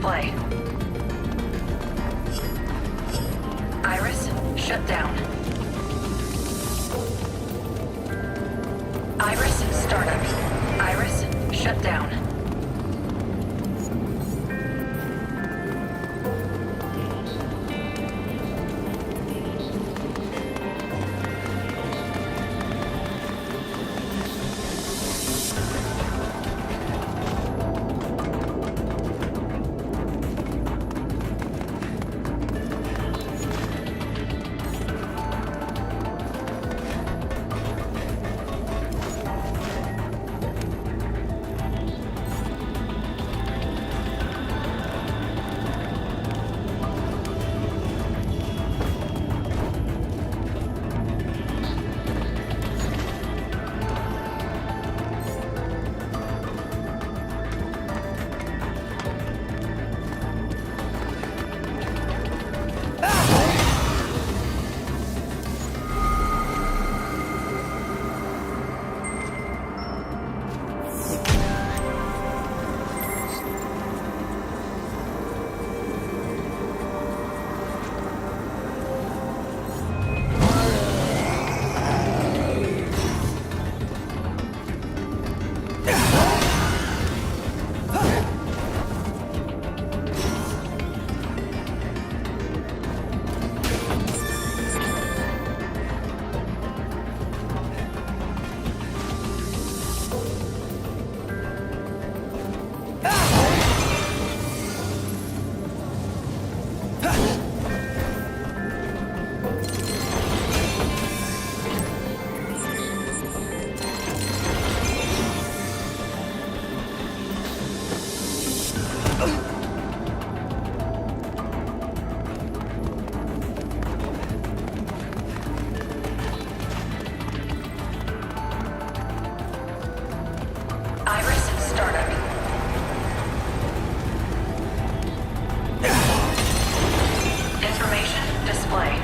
display. Iris, shut down. Iris, startup. Iris, shut down. Iris, startup. Information display.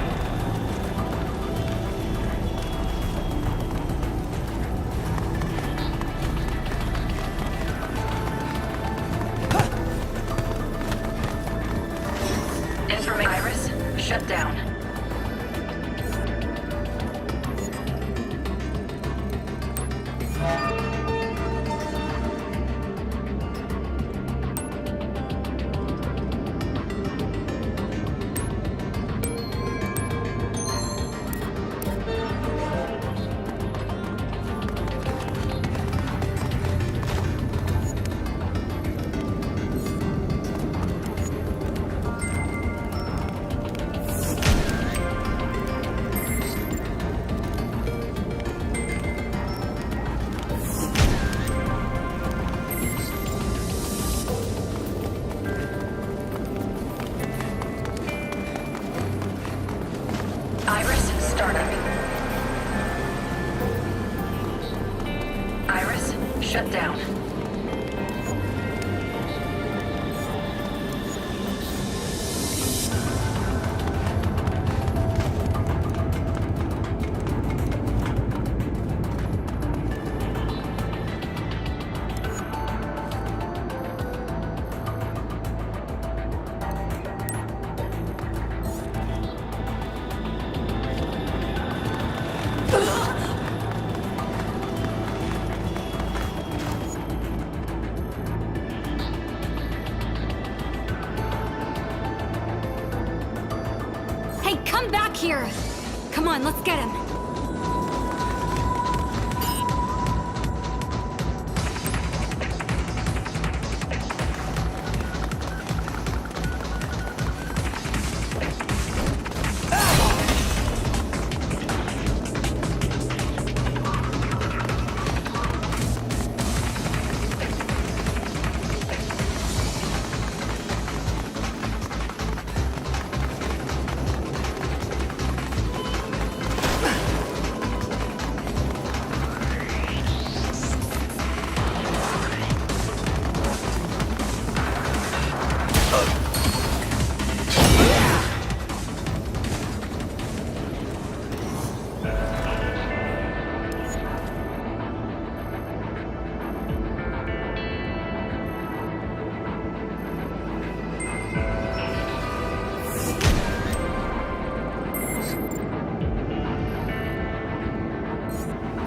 Iris, shut down. Iris, startup. Iris, shut down. Hey, come back here! Come on, let's get him.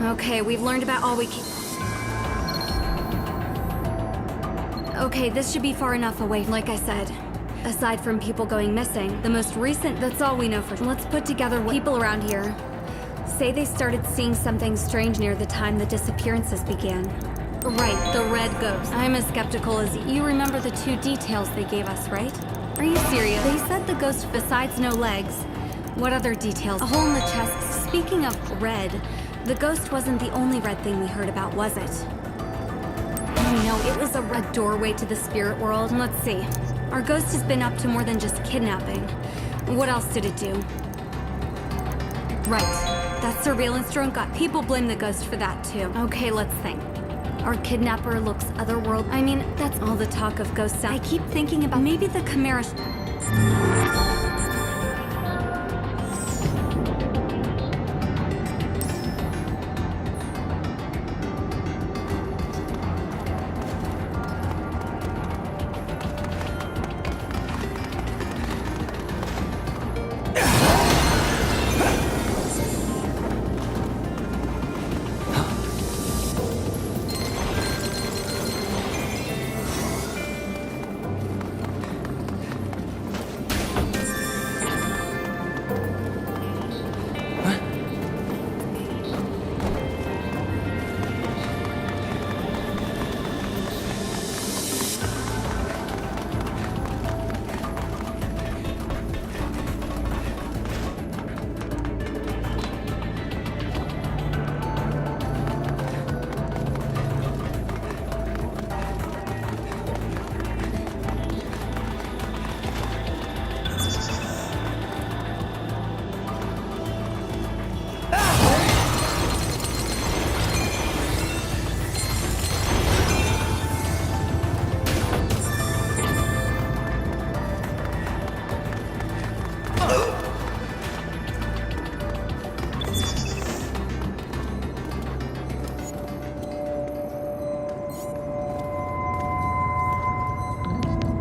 Okay, we've learned about all we can. Okay, this should be far enough away, like I said. Aside from people going missing, the most recent, that's all we know for. Let's put together what people around here say they started seeing something strange near the time the disappearances began. Right, the red ghost. I'm as skeptical as you. Remember the 2 details they gave us, right? Are you serious? They said the ghost, besides no legs. What other details? A hole in the chest. Speaking of red, the ghost wasn't the only red thing we heard about, was it? No, it was a red doorway to the spirit world. Let's see. Our ghost has been up to more than just kidnapping. What else did it do? Right. That surveillance drone got people blame the ghost for that too. Okay, let's think. Our kidnapper looks otherworld. I mean, that's all the talk of ghosts. I keep thinking about maybe the Chimera.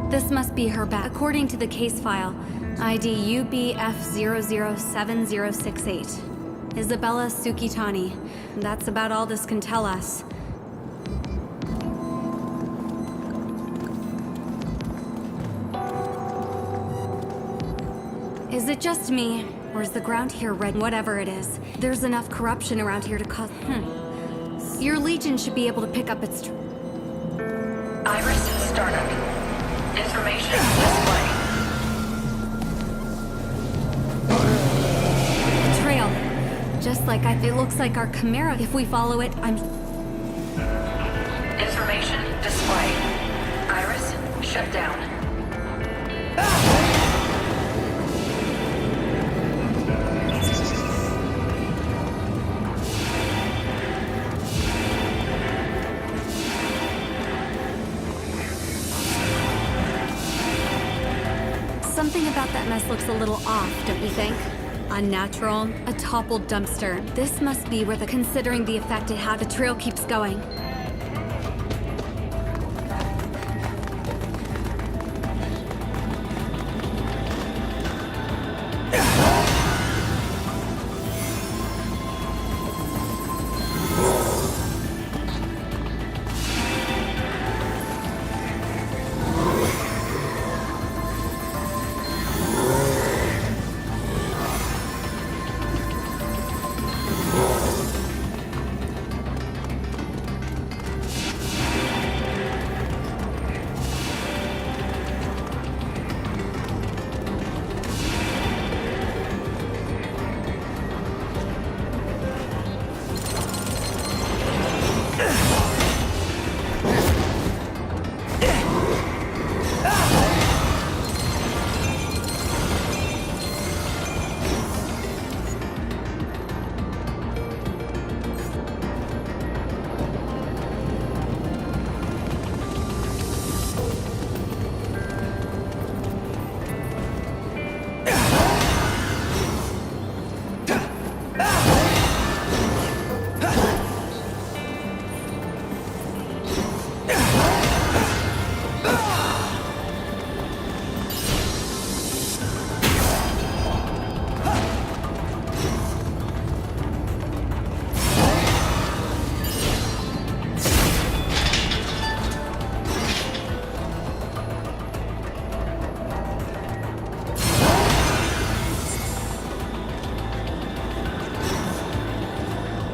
This must be her bag. According to the case file, ID UBF007068. Isabella Sukitani. That's about all this can tell us. Is it just me? Or is the ground here red? Whatever it is, there's enough corruption around here to cause... Your Legion should be able to pick up its... Iris startup. Information display. Trail. Just like it looks like our Chimera. If we follow it, Information display. Iris shut down. Something about that mess looks a little off, don't you think? Unnatural. A toppled dumpster. This must be where considering the effect it had, the trail keeps going.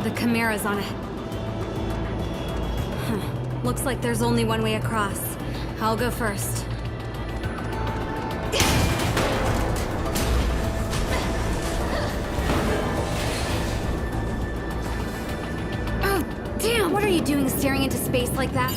The Chimera's on it. Huh. Looks like there's only one way across. I'll go first. Oh, damn! What are you doing staring into space like that?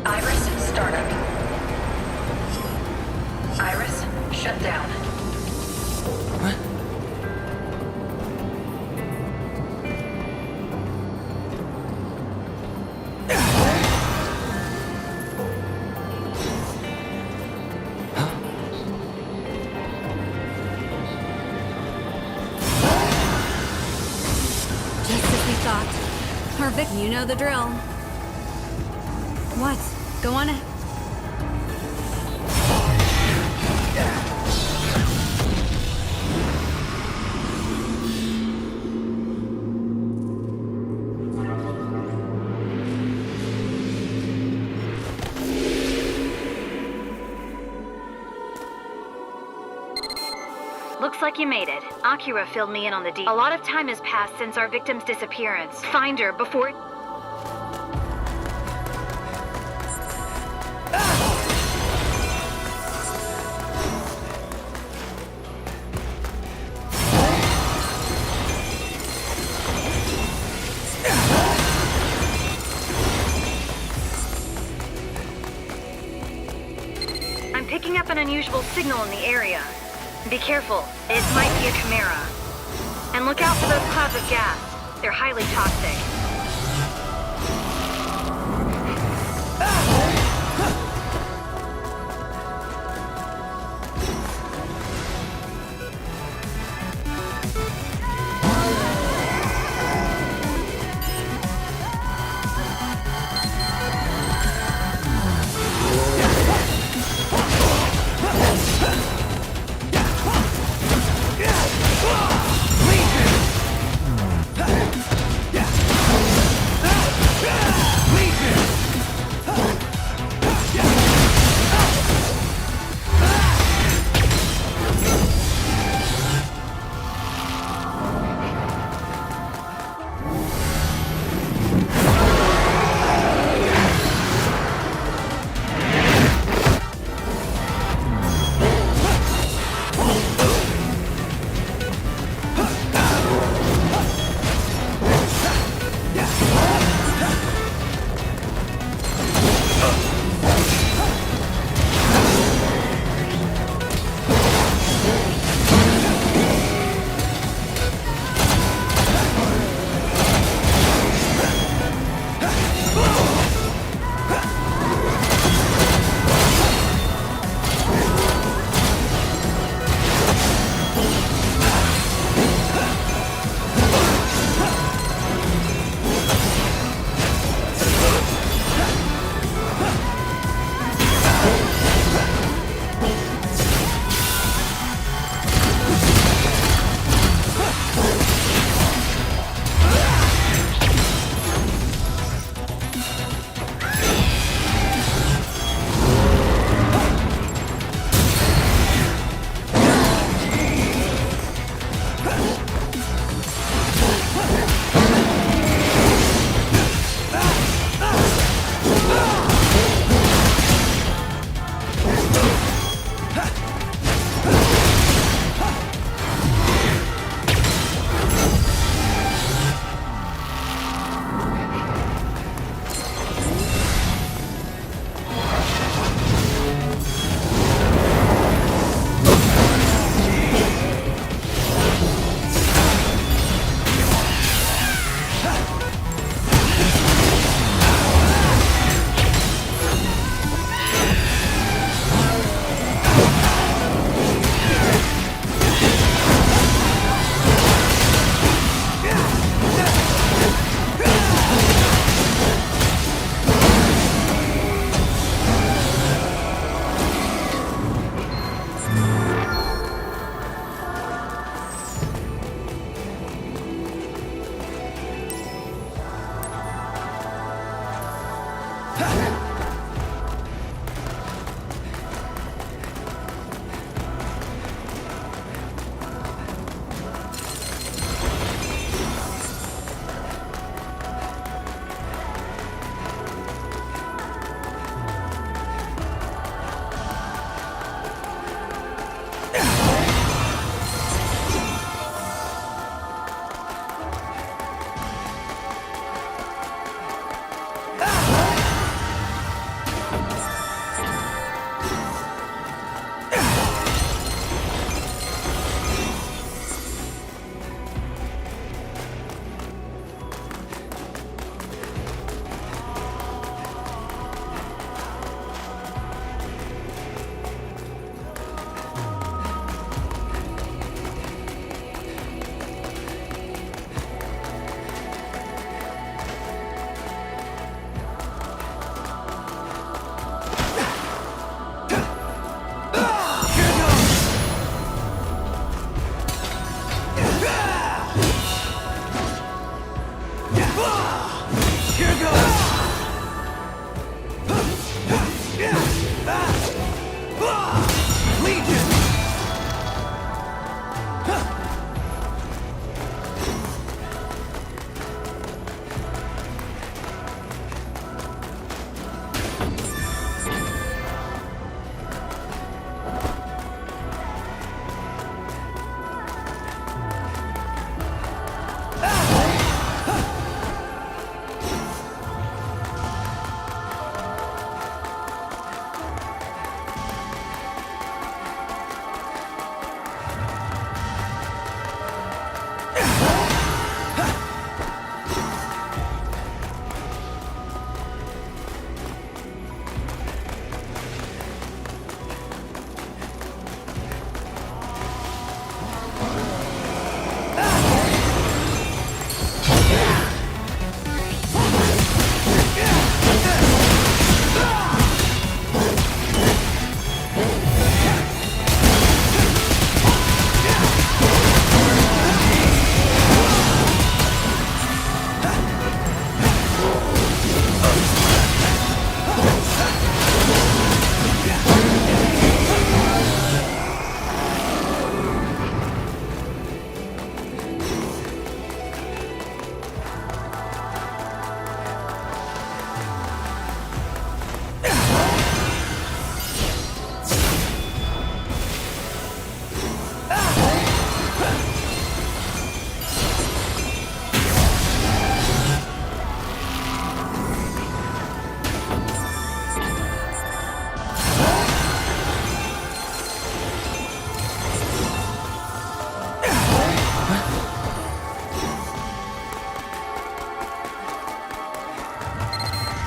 Iris, startup. Iris, shut down. Just as we thought. Perfect, you know the drill. What? Go on ahead. Looks like you made it. Akira filled me in on the deal. A lot of time has passed since our victim's disappearance. Find her before... I'm picking up an unusual signal in the area. Be careful, it might be a chimera. And look out for those clouds of gas. They're highly toxic.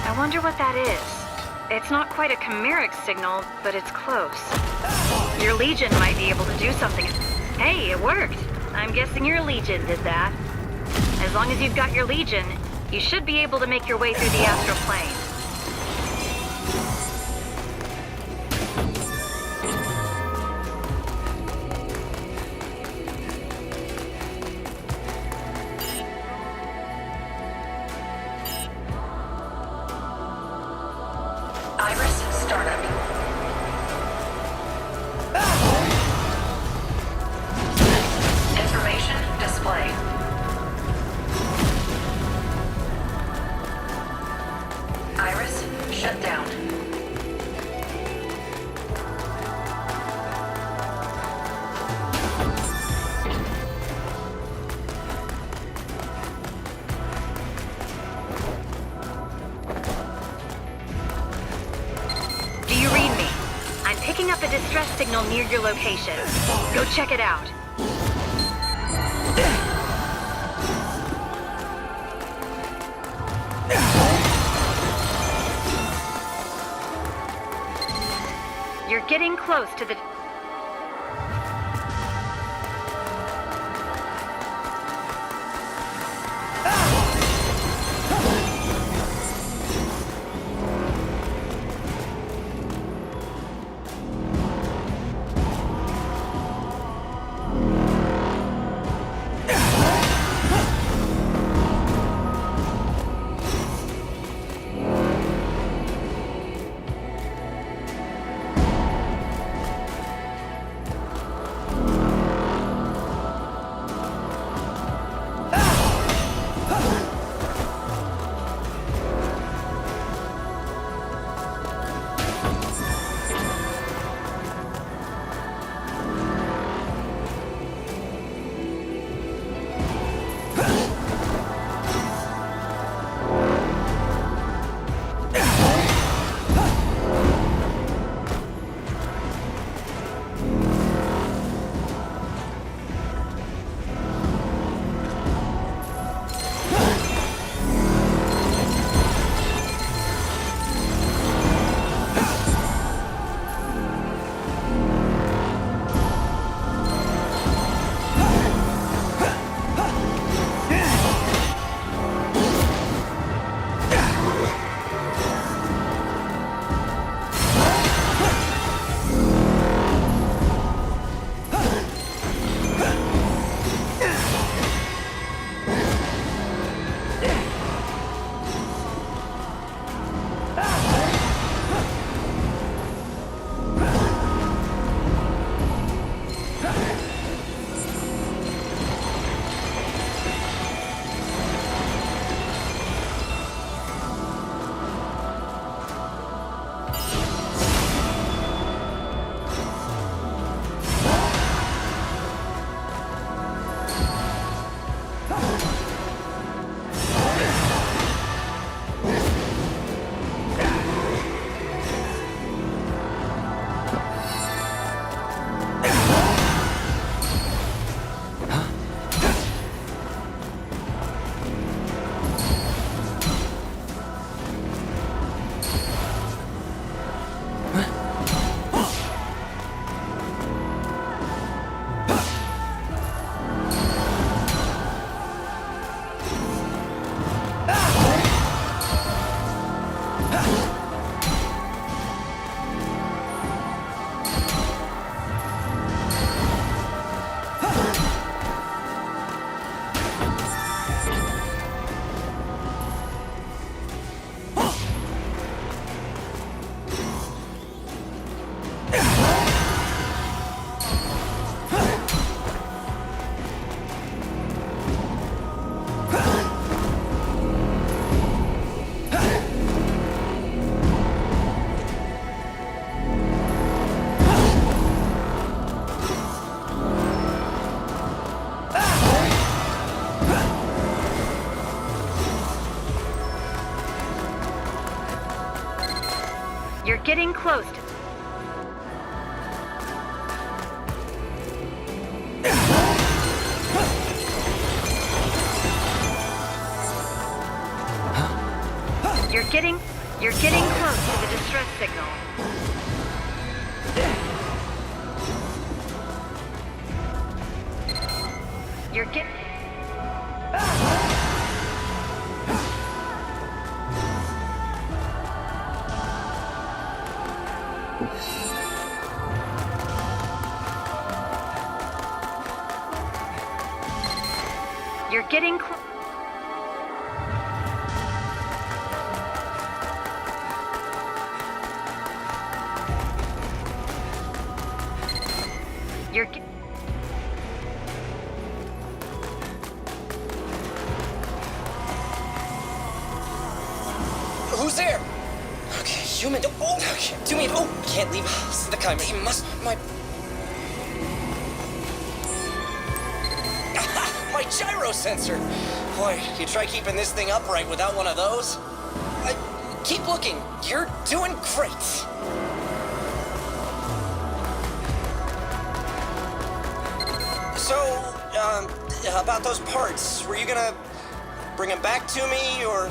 I wonder what that is. It's not quite a chimeric signal, but it's close. Your Legion might be able to do something. Hey, it worked. I'm guessing your Legion did that. As long as you've got your Legion, you should be able to make your way through the astral plane. Iris, startup. Information display. Iris, shut down. Do you read me? I'm picking up a distress signal near your location. Go check it out. You're getting close to the... You're getting close to... You're getting close to the distress signal. You're get... You're getting close. You're ge- Who's there? Okay, human. Oh, okay. Do me. Oh, can't leave. The kind. He must. My gyro sensor. Boy, you try keeping this thing upright without one of those? Keep looking. You're doing great. So, about those parts, were you gonna bring them back to me, or?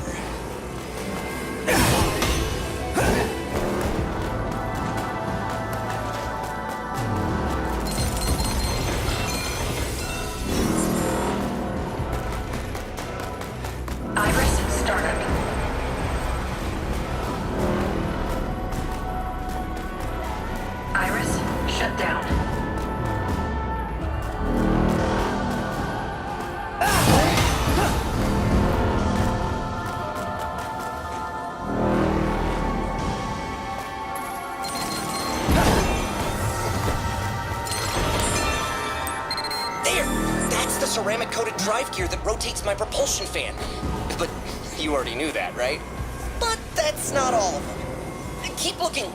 Iris startup. Iris shut down. There! That's the ceramic-coated drive gear that rotates my propulsion fan. But you already knew that, right? But that's not all of them. Keep looking,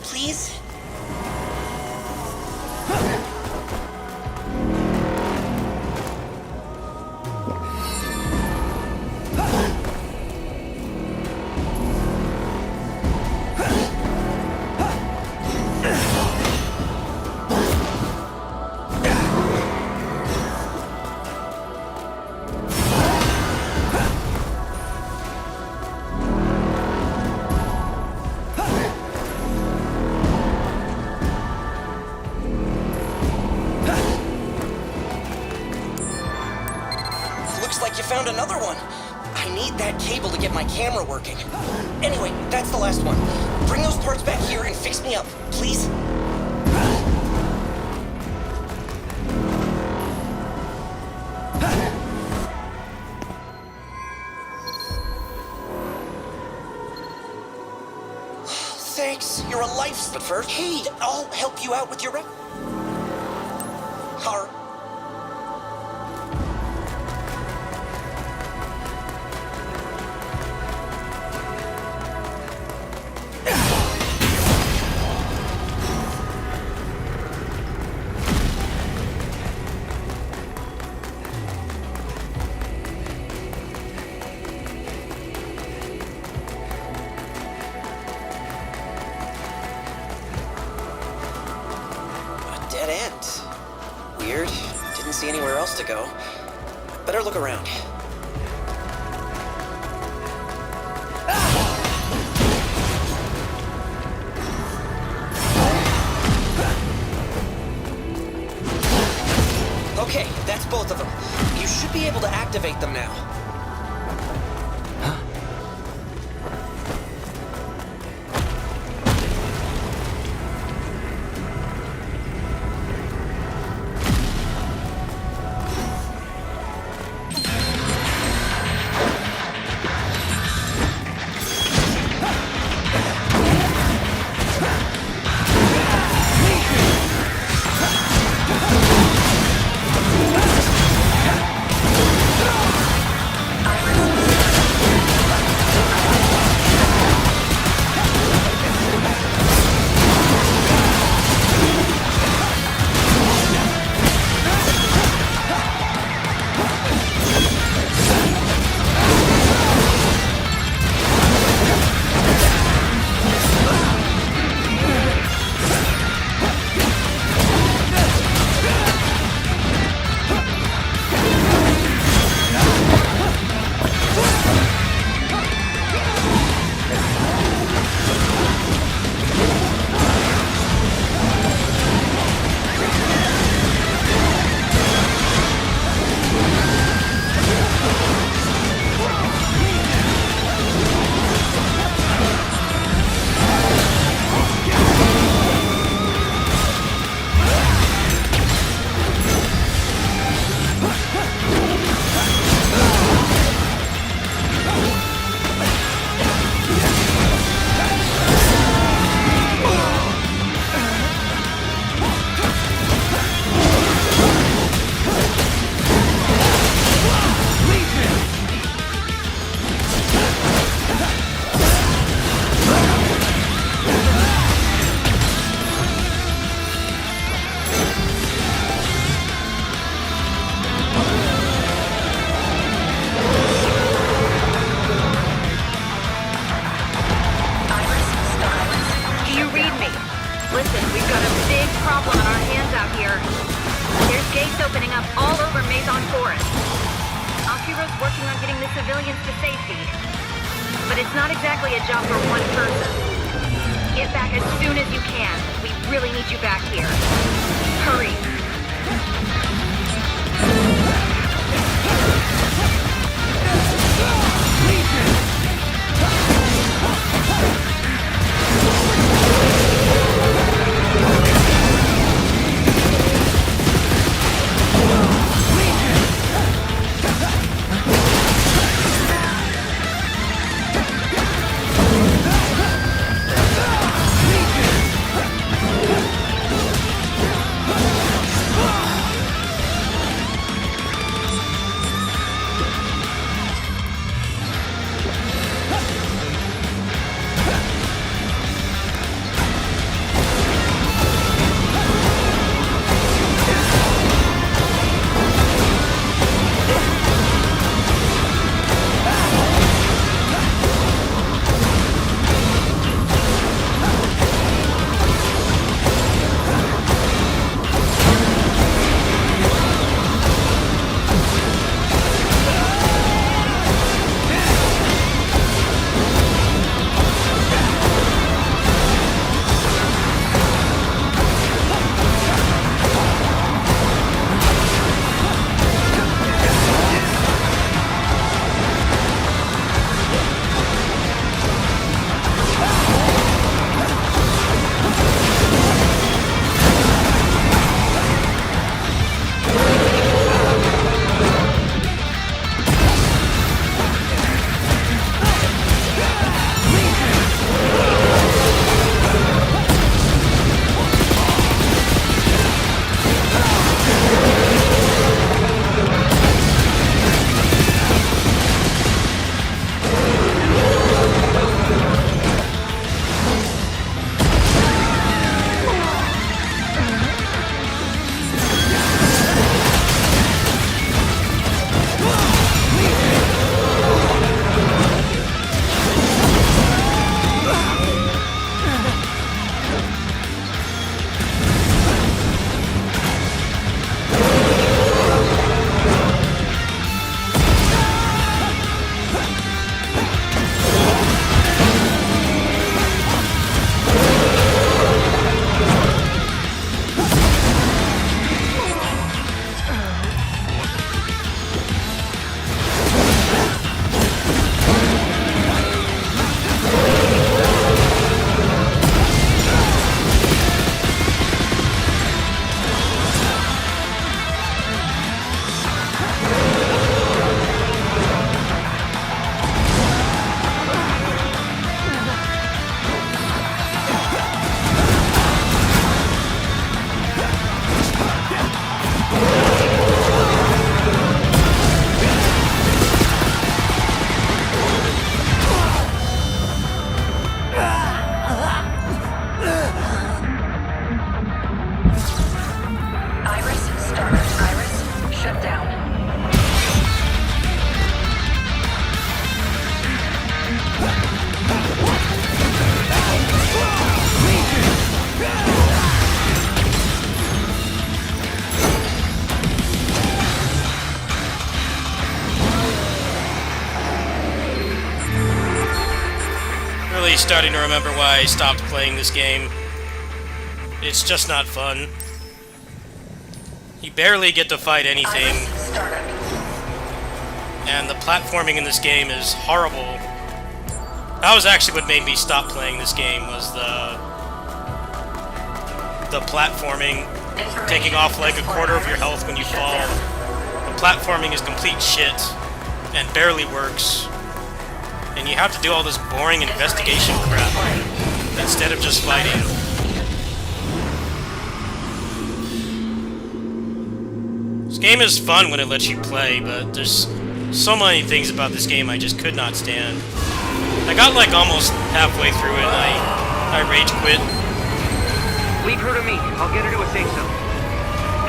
please. Looks like you found another one. I need that cable to get my camera working. Anyway, that's the last one. Bring those parts back here and fix me up, please. Thanks, you're a life. But first, hey, I'll help you out with your Har. Dead end. Weird. Didn't see anywhere else to go. Better look around. Okay, that's both of them. You should be able to activate them now. read me. Listen, we've got a big problem on our hands out here. There's gates opening up all over Maison Forest. Akiro's working on getting the civilians to safety. But it's not exactly a job for one person. Get back as soon as you can. We really need you back here. Hurry. Starting to remember why I stopped playing this game. It's just not fun. You barely get to fight anything. And the platforming in this game is horrible. That was actually what made me stop playing this game, was the platforming, taking off like a quarter of your health when you fall. The platforming is complete shit and barely works. And you have to do all this boring investigation crap instead of just fighting. This game is fun when it lets you play, but there's so many things about this game I just could not stand. I got like almost halfway through it and I rage quit. Leave her to me. I'll get her to a safe zone.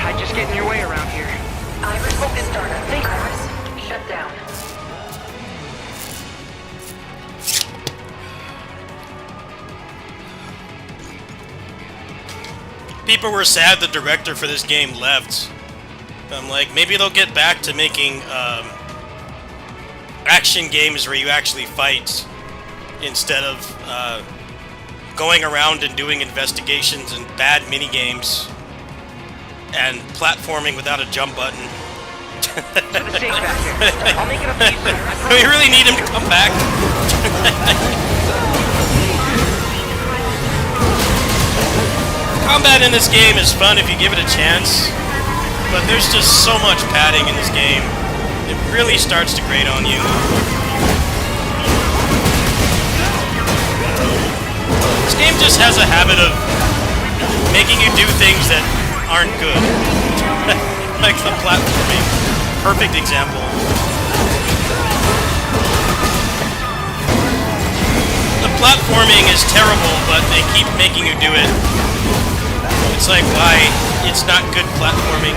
I'd just get in your way around here. Iris startup. Iris shut down. people were sad the director for this game left. I'm like, maybe they'll get back to making action games where you actually fight instead of going around and doing investigations and bad mini games and platforming without a jump button. To the safe back here. I'll make it up to you soon. I We really need him to come back. Combat in this game is fun if you give it a chance, but there's just so much padding in this game. It really starts to grate on you. This game just has a habit of making you do things that aren't good. Like the platforming. Perfect example. The platforming is terrible, but they keep making you do it. It's like, why? It's not good platforming.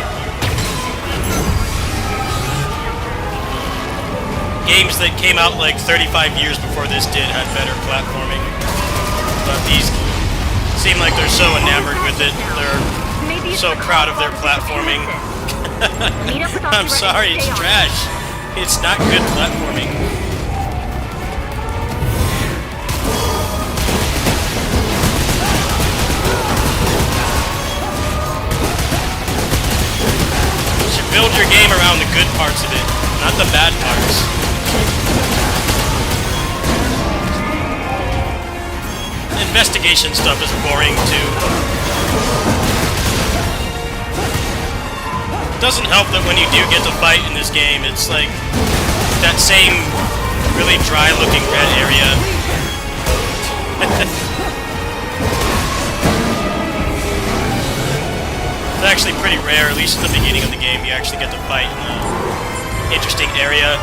Games that came out like 35 years before this did had better platforming. But these seem like they're so enamored with it. They're so proud of their platforming. I'm sorry, it's trash. It's not good platforming. You should build your game around the good parts of it, not the bad parts. Investigation stuff is boring too. It doesn't help that when you do get to fight in this game, it's like that same really dry looking red area. It's actually pretty rare, at least at the beginning of the game, you actually get to fight in an interesting area.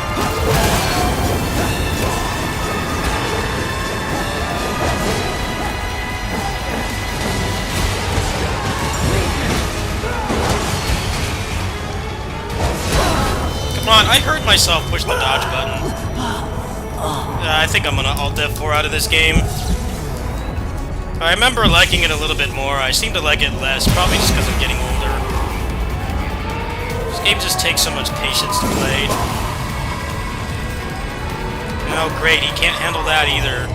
Come on, I heard myself push the dodge button. I think I'm gonna Alt F4 out of this game. I remember liking it a little bit more. I seem to like it less, probably just because I'm getting older. This game just takes so much patience to play. Oh great, he can't handle that either.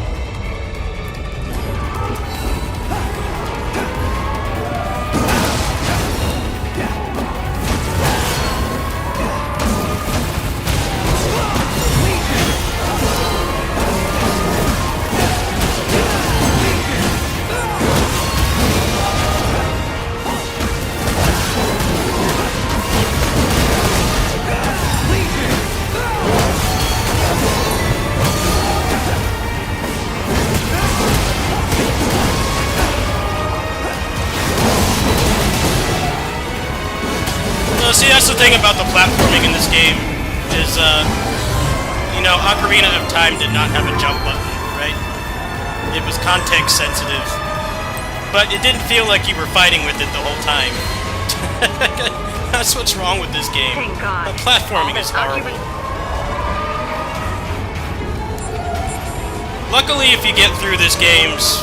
See, that's the thing about the platforming in this game, is, you know, Ocarina of Time did not have a jump button, right? It was context sensitive, but it didn't feel like you were fighting with it the whole time. That's what's wrong with this game. Thank God. The platforming is horrible. Luckily, if you get through this game's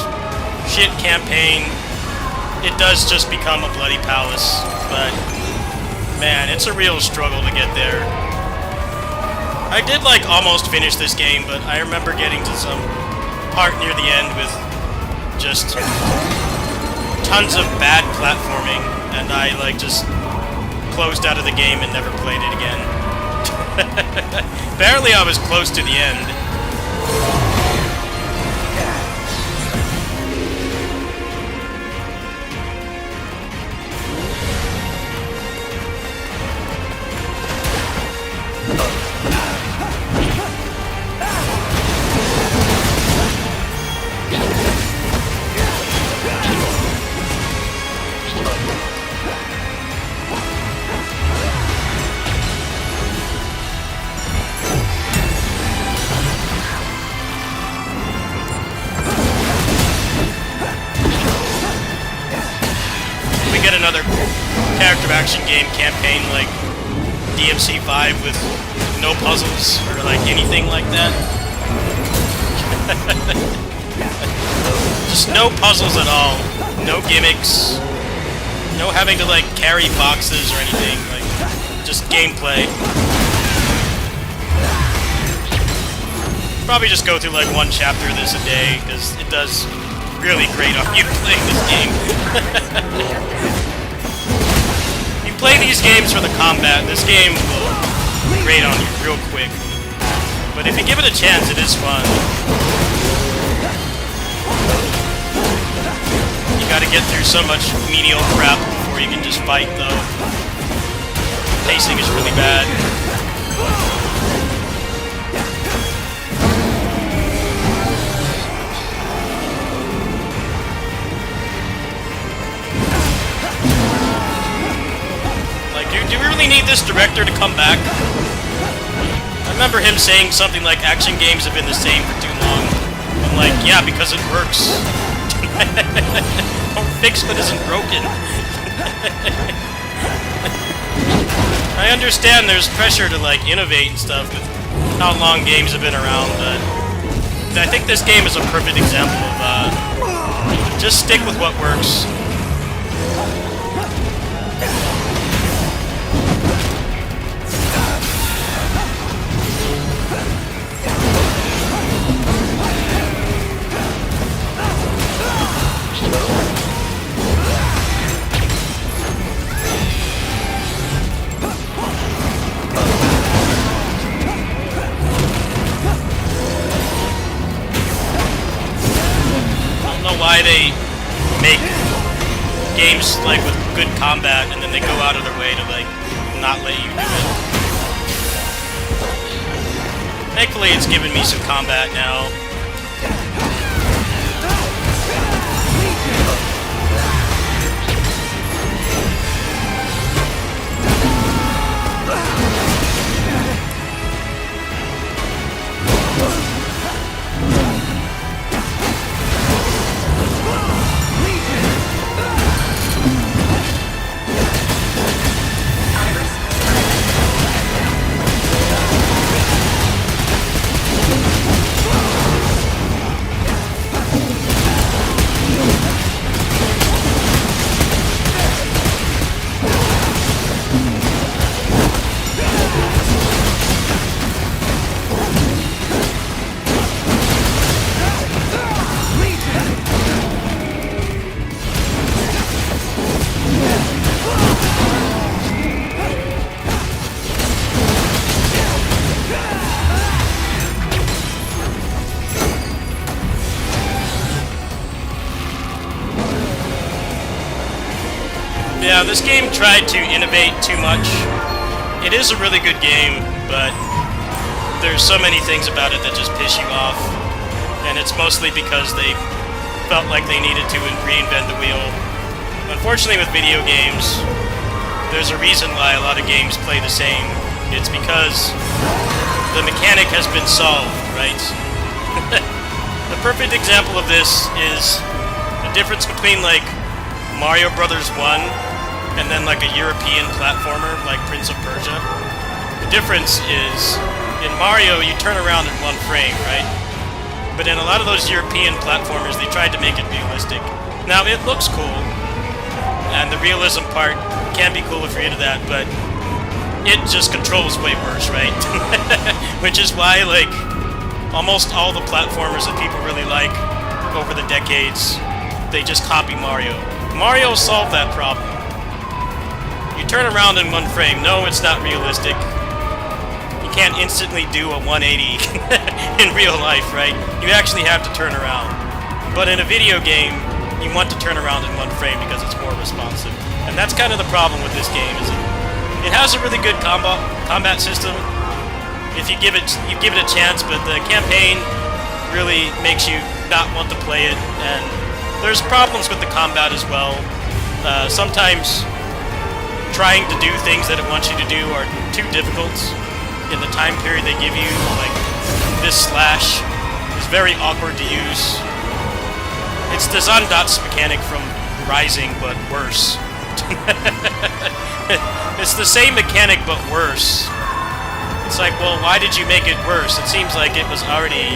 shit campaign, it does just become a bloody palace, but man, it's a real struggle to get there. I did like almost finish this game, but I remember getting to some part near the end with just tons of bad platforming, and I like just closed out of the game and never played it again. Apparently I was close to the end. Another character action game campaign like DMC5 with no puzzles or like anything like that. Just no puzzles at all. No gimmicks. No having to like carry boxes or anything, like just gameplay. Probably just go through like one chapter of this a day, because it does really great on you playing this game. You play these games for the combat, this game will grate on you real quick. But if you give it a chance, it is fun. You gotta get through so much menial crap before you can just fight, though. Pacing is really bad. Like, do we really need this director to come back? I remember him saying something like action games have been the same for too long. I'm like, yeah, because it works. Don't fix what isn't broken. I understand there's pressure to like innovate and stuff with how long games have been around, but I think this game is a perfect example of just stick with what works. Why they make games like with good combat and then they go out of their way to like not let you do it. Thankfully it's given me some combat now. Yeah, this game tried to innovate too much. It is a really good game, but there's so many things about it that just piss you off. And it's mostly because they felt like they needed to reinvent the wheel. Unfortunately with video games, there's a reason why a lot of games play the same. It's because the mechanic has been solved, right? The perfect example of this is the difference between like Mario Brothers 1 and then like a European platformer like Prince of Persia. The difference is, in Mario you turn around in one frame, right? But in a lot of those European platformers they tried to make it realistic. Now it looks cool, and the realism part can be cool if you're into that, but it just controls way worse, right? Which is why like almost all the platformers that people really like over the decades, they just copy Mario. Mario solved that problem. You turn around in one frame. No, it's not realistic. You can't instantly do a 180 in real life, right? You actually have to turn around. But in a video game, you want to turn around in one frame because it's more responsive. And that's kind of the problem with this game, is it has a really good combat system if you give it a chance, but the campaign really makes you not want to play it, and there's problems with the combat as well. Sometimes trying to do things that it wants you to do are too difficult in the time period they give you. Like, this slash is very awkward to use. It's the Zandatsu mechanic from Rising, but worse. It's the same mechanic, but worse. It's like, well, why did you make it worse? It seems like it was already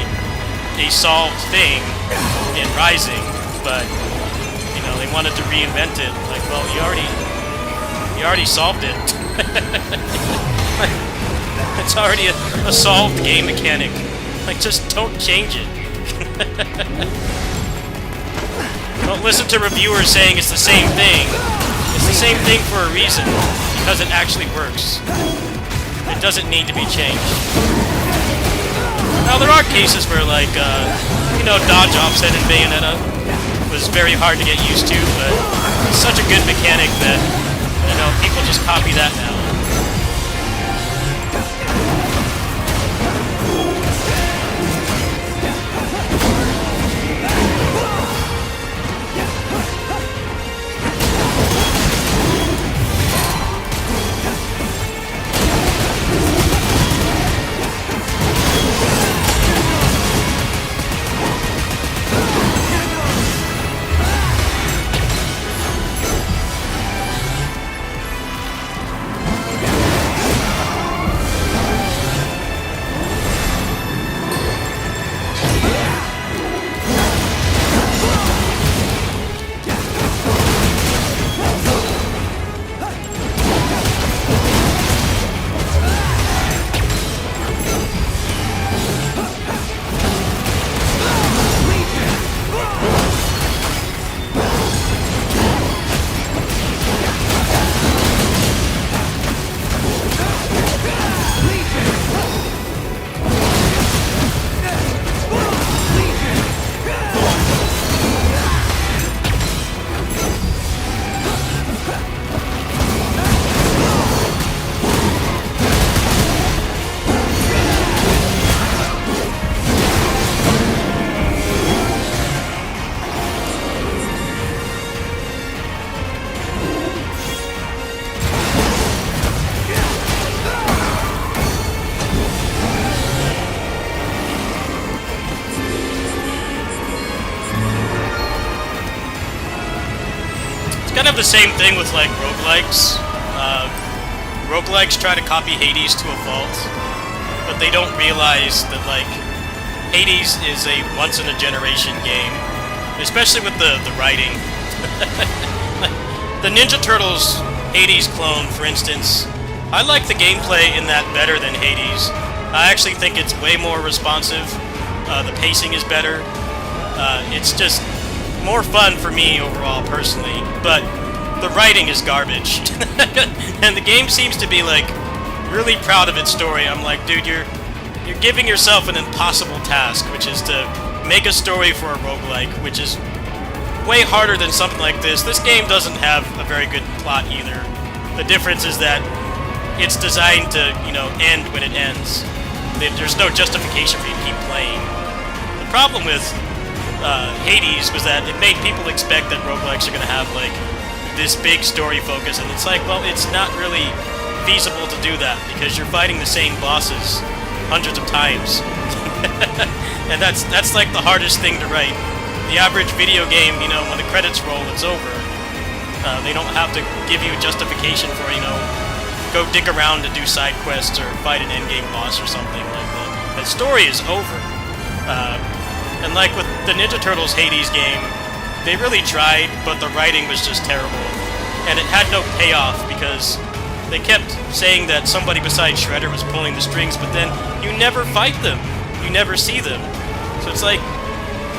a solved thing in Rising, but, you know, they wanted to reinvent it. Like, well, you already solved it. It's already a solved game mechanic. Like, just don't change it. Don't listen to reviewers saying it's the same thing. It's the same thing for a reason, because it actually works. It doesn't need to be changed. Now, there are cases where, like, you know, dodge offset in Bayonetta was very hard to get used to, but it's such a good mechanic that, you know, people just copy that now. Kind of the same thing with, like, roguelikes. Roguelikes try to copy Hades to a fault, but they don't realize that, like, Hades is a once-in-a-generation game, especially with the writing. The Ninja Turtles Hades clone, for instance, I like the gameplay in that better than Hades. I actually think it's way more responsive. The pacing is better. It's just more fun for me overall, personally, but the writing is garbage. And the game seems to be, like, really proud of its story. I'm like, dude, you're giving yourself an impossible task, which is to make a story for a roguelike, which is way harder than something like this. This game doesn't have a very good plot either. The difference is that it's designed to, you know, end when it ends. There's no justification for you to keep playing. The problem with Hades was that it made people expect that roguelikes are going to have, like, this big story focus, and it's like, well, it's not really feasible to do that, because you're fighting the same bosses hundreds of times. And that's like the hardest thing to write. The average video game, you know, when the credits roll, it's over. They don't have to give you justification for, you know, go dig around to do side quests or fight an endgame boss or something like that. The story is over. And like with the Ninja Turtles Hades game, they really tried, but the writing was just terrible. And it had no payoff, because they kept saying that somebody besides Shredder was pulling the strings, but then you never fight them. You never see them. So it's like,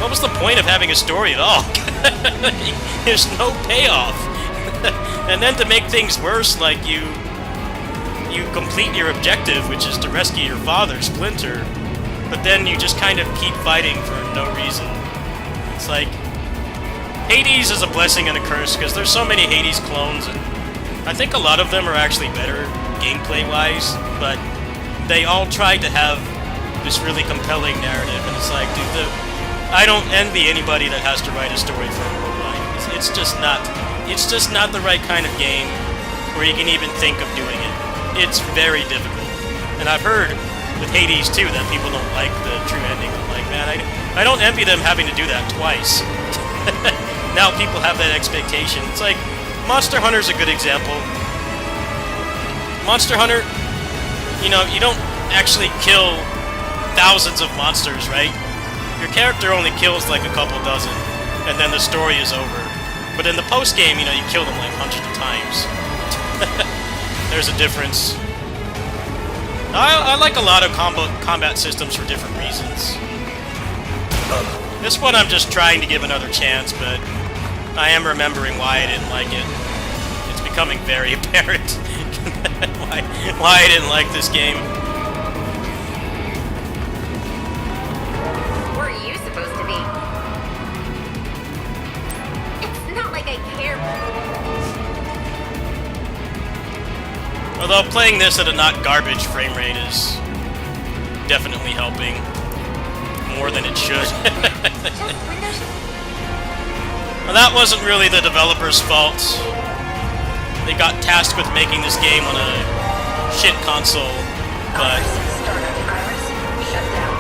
what was the point of having a story at all? There's no payoff. And then to make things worse, like, you complete your objective, which is to rescue your father, Splinter, but then you just kind of keep fighting for no reason. It's like, Hades is a blessing and a curse, because there's so many Hades clones, and I think a lot of them are actually better gameplay-wise, but they all tried to have this really compelling narrative, and it's like, dude, I don't envy anybody that has to write a story for a roguelike. It's just not the right kind of game where you can even think of doing it. It's very difficult. And I've heard with Hades too that people don't like the true ending. I'm like, man, I don't envy them having to do that twice. Now people have that expectation. It's like, Monster Hunter's a good example. Monster Hunter, you know, you don't actually kill thousands of monsters, right? Your character only kills like a couple dozen, and then the story is over. But in the post game, you know, you kill them like hundreds of times. There's a difference. I like a lot of combat systems for different reasons. This one I'm just trying to give another chance, but I am remembering why I didn't like it. It's becoming very apparent why I didn't like this game. Where are you supposed to be? It's not like I care. Although playing this at a not garbage frame rate is definitely helping. More than it should. Well, that wasn't really the developer's fault. They got tasked with making this game on a shit console, but Startup. Iris, shut down.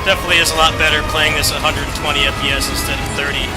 definitely is a lot better playing this at 120 FPS instead of 30.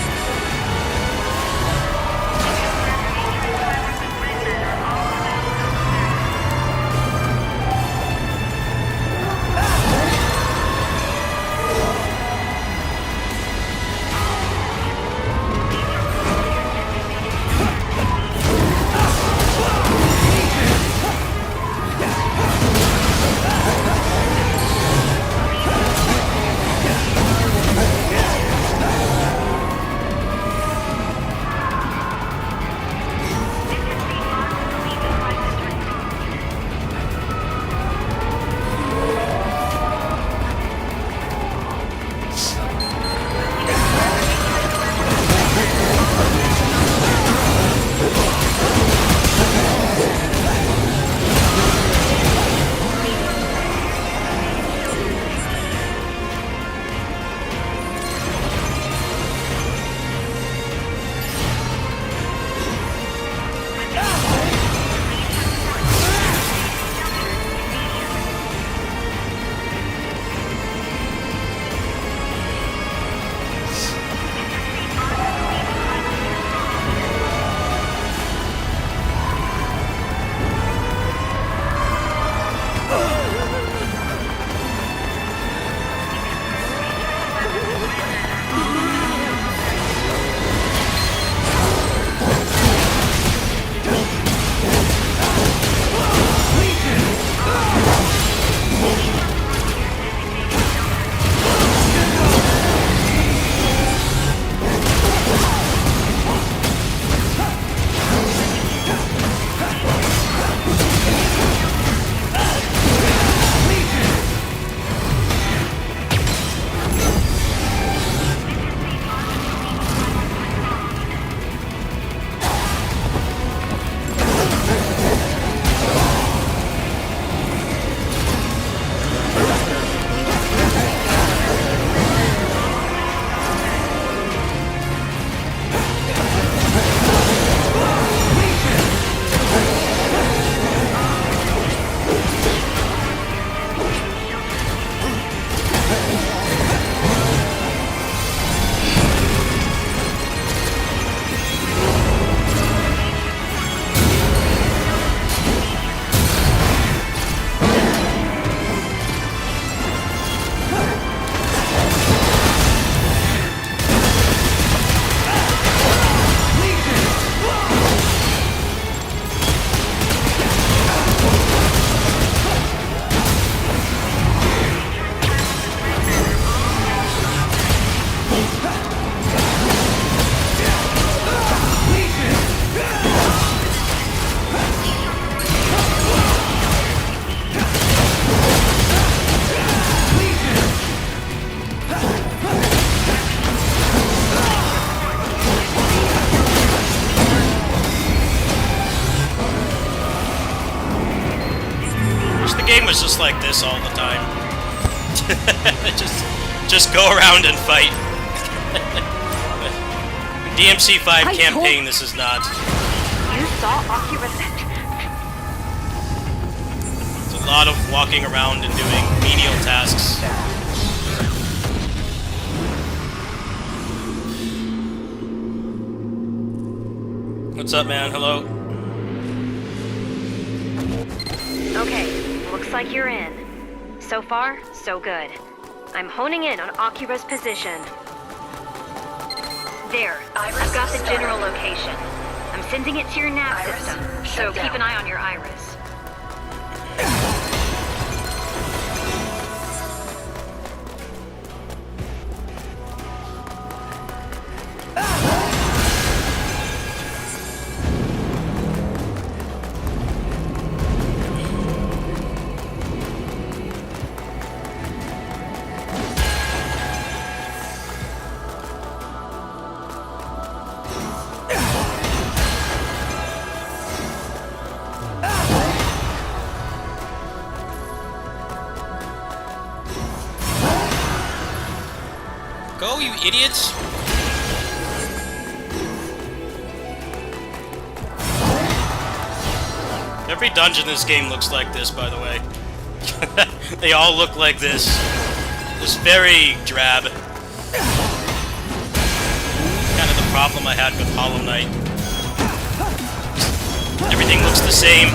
Was just like this all the time. just go around and fight. DMC5 campaign, this is not. You saw Oculus. It's a lot of walking around and doing menial tasks. What's up, man? Hello? Okay, looks like you're in. So far, so good. I'm honing in on Akira's position. There, I've got the general location. I'm sending it to your nav Iris, system, so shut keep down. an eye on your iris. Go, you idiots! Every dungeon in this game looks like this, by the way. They all look like this. This very drab. Kind of the problem I had with Hollow Knight. Everything looks the same.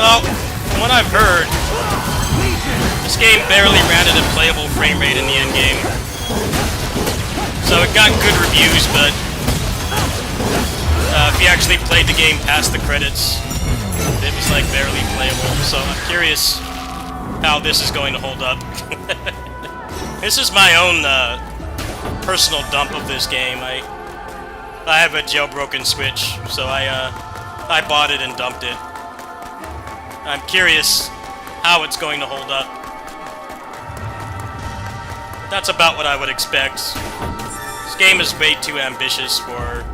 Well, from what I've heard, this game barely ran at a playable frame rate in the endgame. So it got good reviews, but if you actually played the game past the credits, it was like barely playable. So I'm curious how this is going to hold up. This is my own personal dump of this game. I have a jailbroken Switch, so I bought it and dumped it. I'm curious how it's going to hold up. That's about what I would expect. This game is way too ambitious for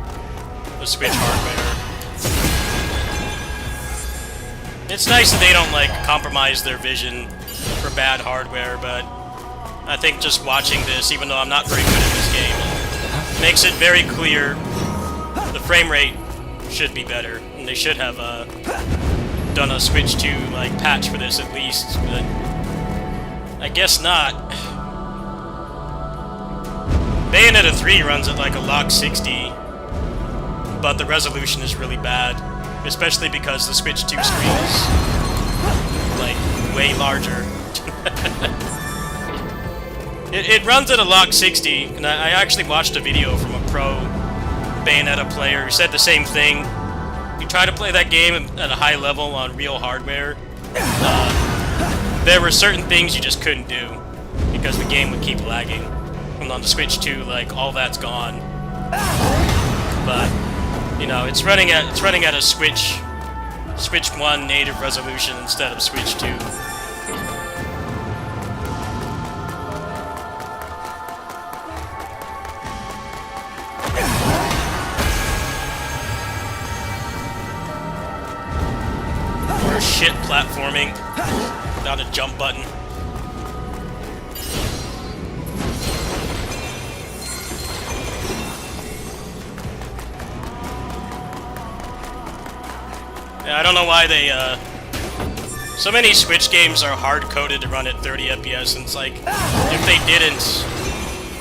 the Switch hardware. It's nice that they don't, like, compromise their vision for bad hardware, but I think just watching this, even though I'm not very good at this game, makes it very clear the frame rate should be better, and they should have done a Switch 2 like patch for this at least, but I guess not. Bayonetta 3 runs at like a lock 60, but the resolution is really bad, especially because the Switch 2 screen is like way larger. It runs at a lock 60, and I actually watched a video from a pro Bayonetta player who said the same thing. You try to play that game at a high level on real hardware, there were certain things you just couldn't do because the game would keep lagging. And on the Switch 2, like, all that's gone. But you know, it's running at a Switch 1 native resolution instead of Switch 2. Shit platforming without a jump button. Yeah, I don't know why they so many Switch games are hard-coded to run at 30 FPS, and it's like, if they didn't,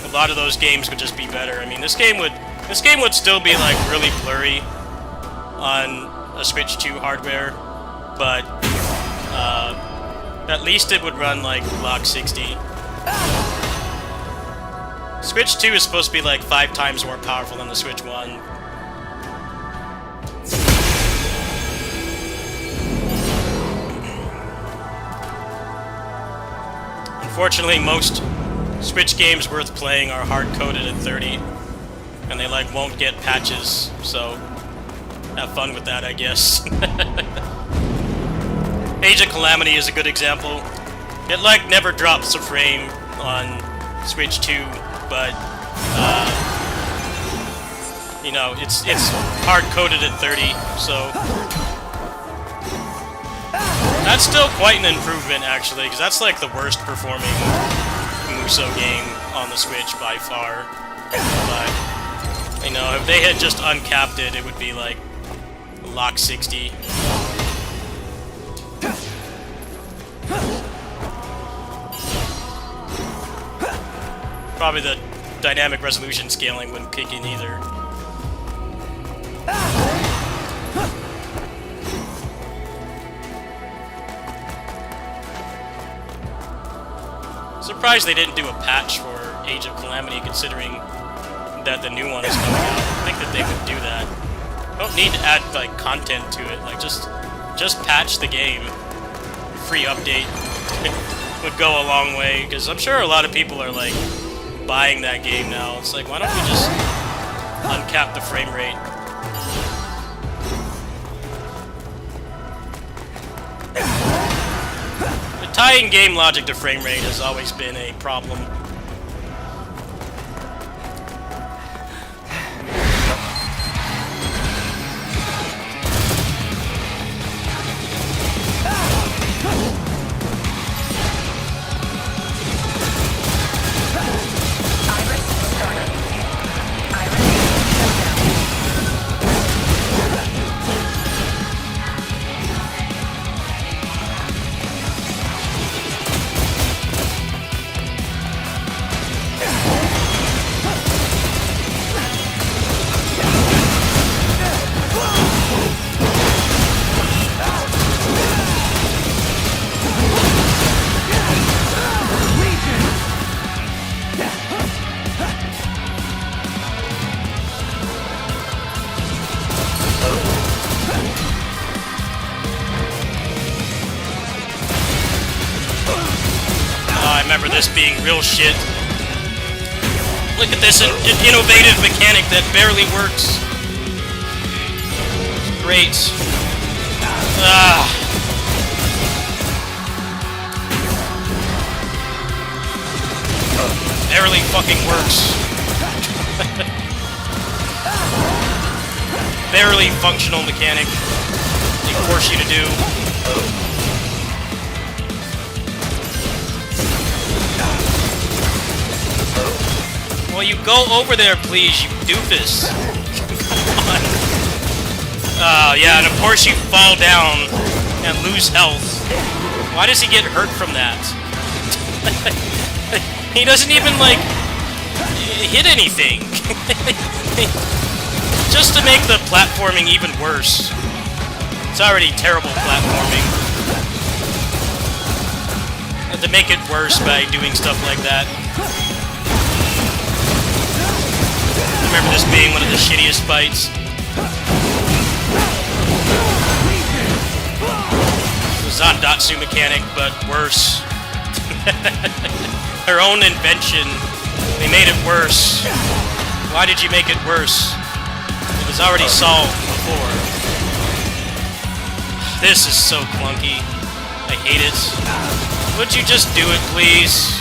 a lot of those games would just be better. I mean, this game would still be like really blurry on a Switch 2 hardware, but at least it would run like lock 60. Switch 2 is supposed to be like 5 times more powerful than the Switch 1. Unfortunately, most Switch games worth playing are hard-coded at 30, and they like won't get patches, so have fun with that, I guess. Age of Calamity is a good example. It like never drops a frame on Switch 2, but you know, it's hard-coded at 30, so that's still quite an improvement, actually, because that's like the worst performing Muso game on the Switch by far. But, you know, if they had just uncapped it, it would be like lock 60. Probably the dynamic resolution scaling wouldn't kick in either. Surprised they didn't do a patch for Age of Calamity, considering that the new one is coming out. I think that they would do that. Don't need to add like content to it. Like just patch the game. Free update would go a long way, because I'm sure a lot of people are like buying that game now. It's like, why don't we just uncap the frame rate? Tying game logic to frame rate has always been a problem. I remember this being real shit. Look at this innovative mechanic that barely works. Great. Barely fucking works. Barely functional mechanic they force you to do. Well, you go over there, please, you doofus. Come on. Yeah, and of course you fall down and lose health. Why does he get hurt from that? He doesn't even, like, hit anything. Just to make the platforming even worse. It's already terrible platforming. And to make it worse by doing stuff like that. I remember this being one of the shittiest fights. It was Zandatsu mechanic, but worse. Her own invention. They made it worse. Why did you make it worse? It was already solved before. This is so clunky. I hate it. Would you just do it, please?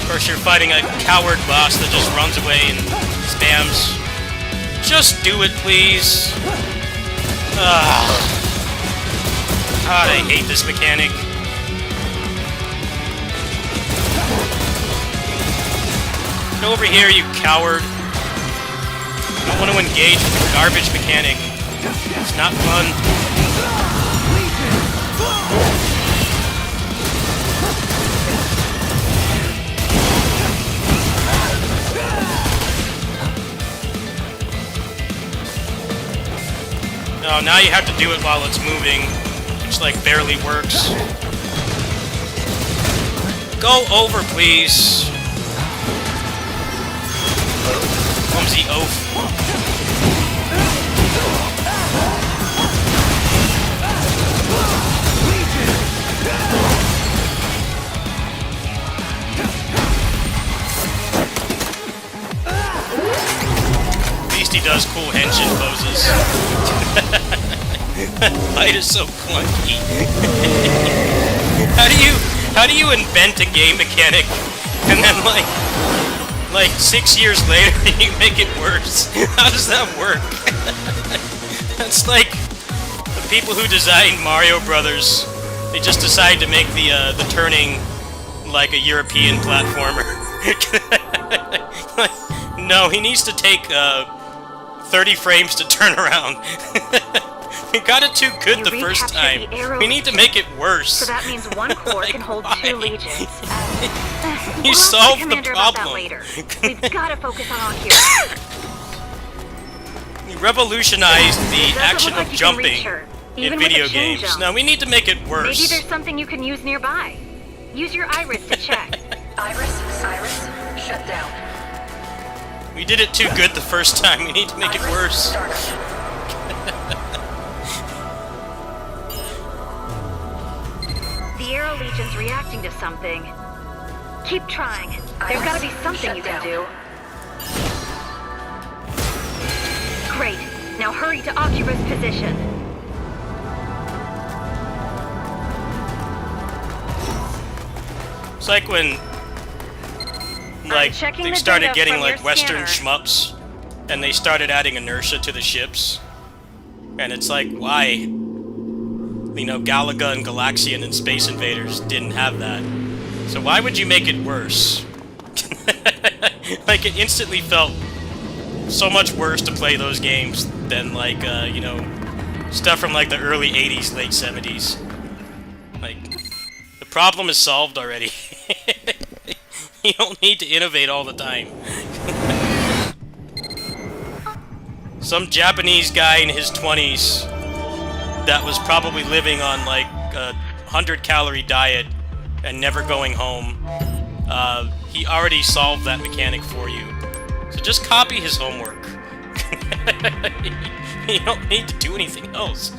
Of course, you're fighting a coward boss that just runs away and spams. Just do it, please. God, I hate this mechanic. Get over here, you coward. I don't want to engage with the garbage mechanic. It's not fun. No, now you have to do it while it's moving, which like barely works. Go over, please. Clumsy oaf. poses. Light is so clunky. How do you invent a game mechanic and then like 6 years later you make it worse? How does that work? That's like the people who designed Mario Brothers. They just decided to make the turning like a European platformer. No, he needs to take 30 frames to turn around. We got it too good You the first recaptured time. the arrow We need to make it worse. So that means one core can hold Why? 2 legions. You We'll solved ask the commander about that problem. later. We've got to focus on Akira. We revolutionized the Doesn't action look like of you can reach jumping her, in even with video a chain games. jump. Now we need to make it Maybe worse. there's something you can use nearby. Use your iris to check. Cyrus, shut down. We did it too good the first time. We need to make it Iris, worse. startup. The Arrow Legion's reacting to something. Keep trying. There's got to be something you can do. Great. Now hurry to Akira's position. It's like when checking they the started data getting from like your Western scanner. shmups and they started adding inertia to the ships. And it's like, why? You know, Galaga and Galaxian and Space Invaders didn't have that. So why would you make it worse? Like, it instantly felt so much worse to play those games than, like, you know, stuff from, like, the early 80s, late 70s. Like, the problem is solved already. You don't need to innovate all the time. Some Japanese guy in his 20s that was probably living on, like, a 100-calorie diet and never going home, he already solved that mechanic for you. So just copy his homework. You don't need to do anything else.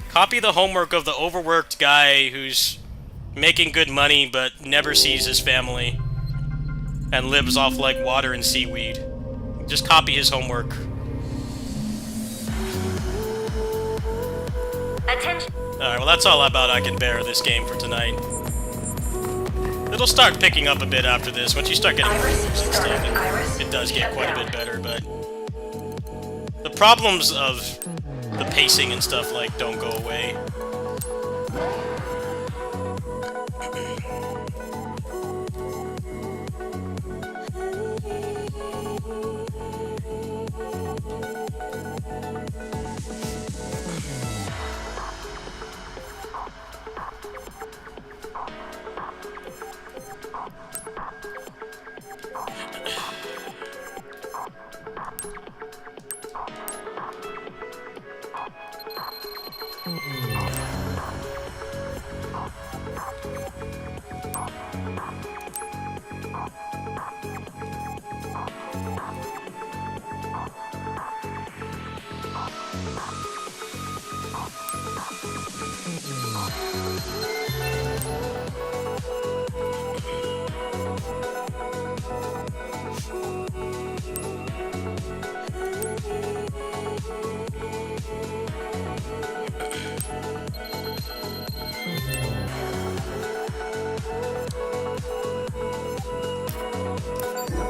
Copy the homework of the overworked guy who's making good money but never sees his family and lives off like water and seaweed. Just copy his homework. Attention. Alright, well that's all about I Can Bear this game for tonight. It'll start picking up a bit after this. Once you start getting more Iris, moves and startup. stuff, Iris, it does get shut quite a down. bit better, but the problems of the pacing and stuff like don't go away.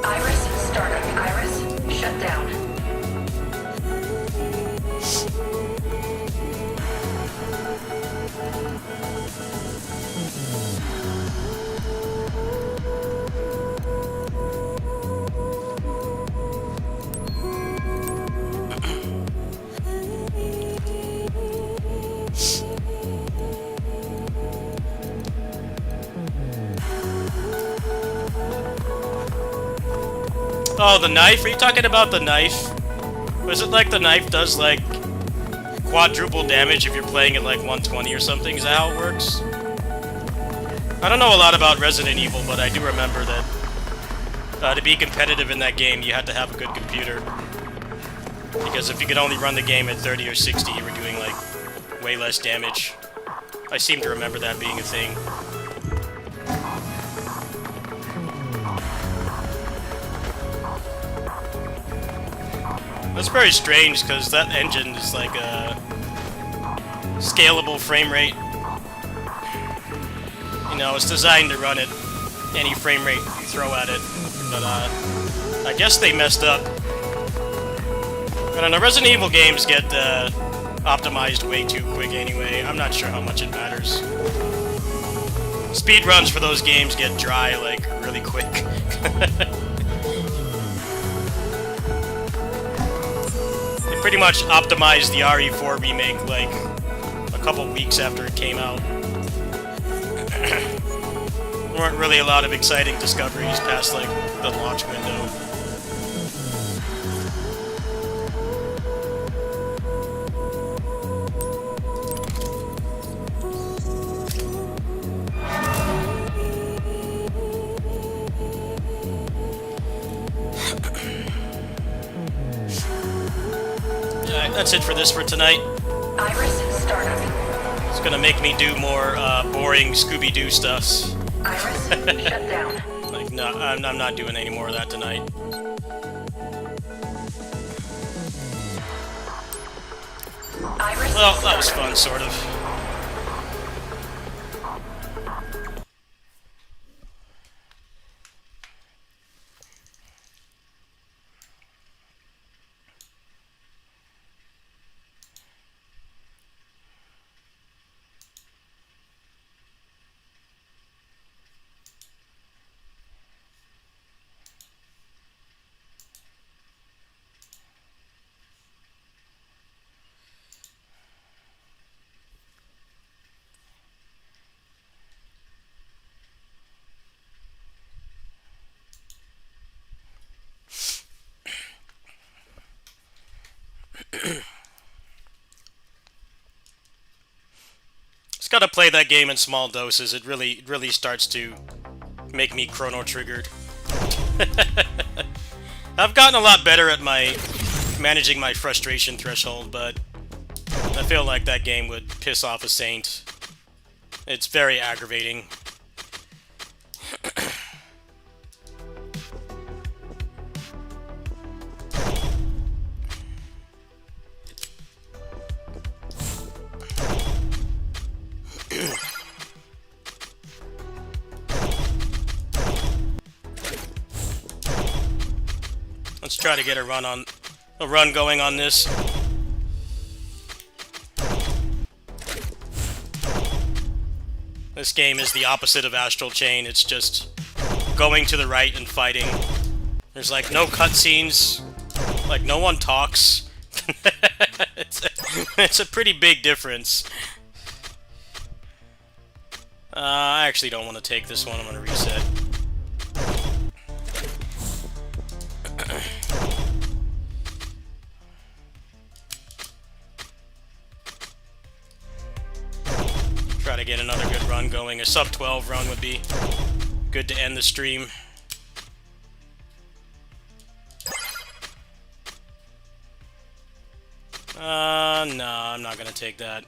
Iris, startup. Iris, shut down. Oh, the knife? Are you talking about the knife? Was it like the knife does, like, quadruple damage if you're playing at, like, 120 or something? Is that how it works? I don't know a lot about Resident Evil, but I do remember that to be competitive in that game, you had to have a good computer. Because if you could only run the game at 30 or 60, you were doing, like, way less damage. I seem to remember that being a thing. That's very strange, because that engine is like a scalable frame rate. You know, it's designed to run at any frame rate you throw at it. But, I guess they messed up. I don't know, Resident Evil games get optimized way too quick anyway. I'm not sure how much it matters. Speedruns for those games get dry, like, really quick. They pretty much optimized the RE4 remake, like, a couple weeks after it came out. There weren't really a lot of exciting discoveries past, like, the launch window. That's it for this for tonight. Iris startup. It's gonna make me do more boring Scooby-Doo stuffs. Iris shut down. Like, no, I'm not doing any more of that tonight. Iris Well, that was startup. fun, sort of. Just gotta play that game in small doses. It really starts to make me chrono triggered. I've gotten a lot better at managing my frustration threshold, but I feel like that game would piss off a saint. It's very aggravating. Let's try to get a run going on this. This game is the opposite of Astral Chain. It's just going to the right and fighting. There's like no cutscenes, like no one talks. It's a pretty big difference. I actually don't want to take this one. I'm going to reset. Try to get another good run going. A sub 12 run would be good to end the stream. No, I'm not gonna take that.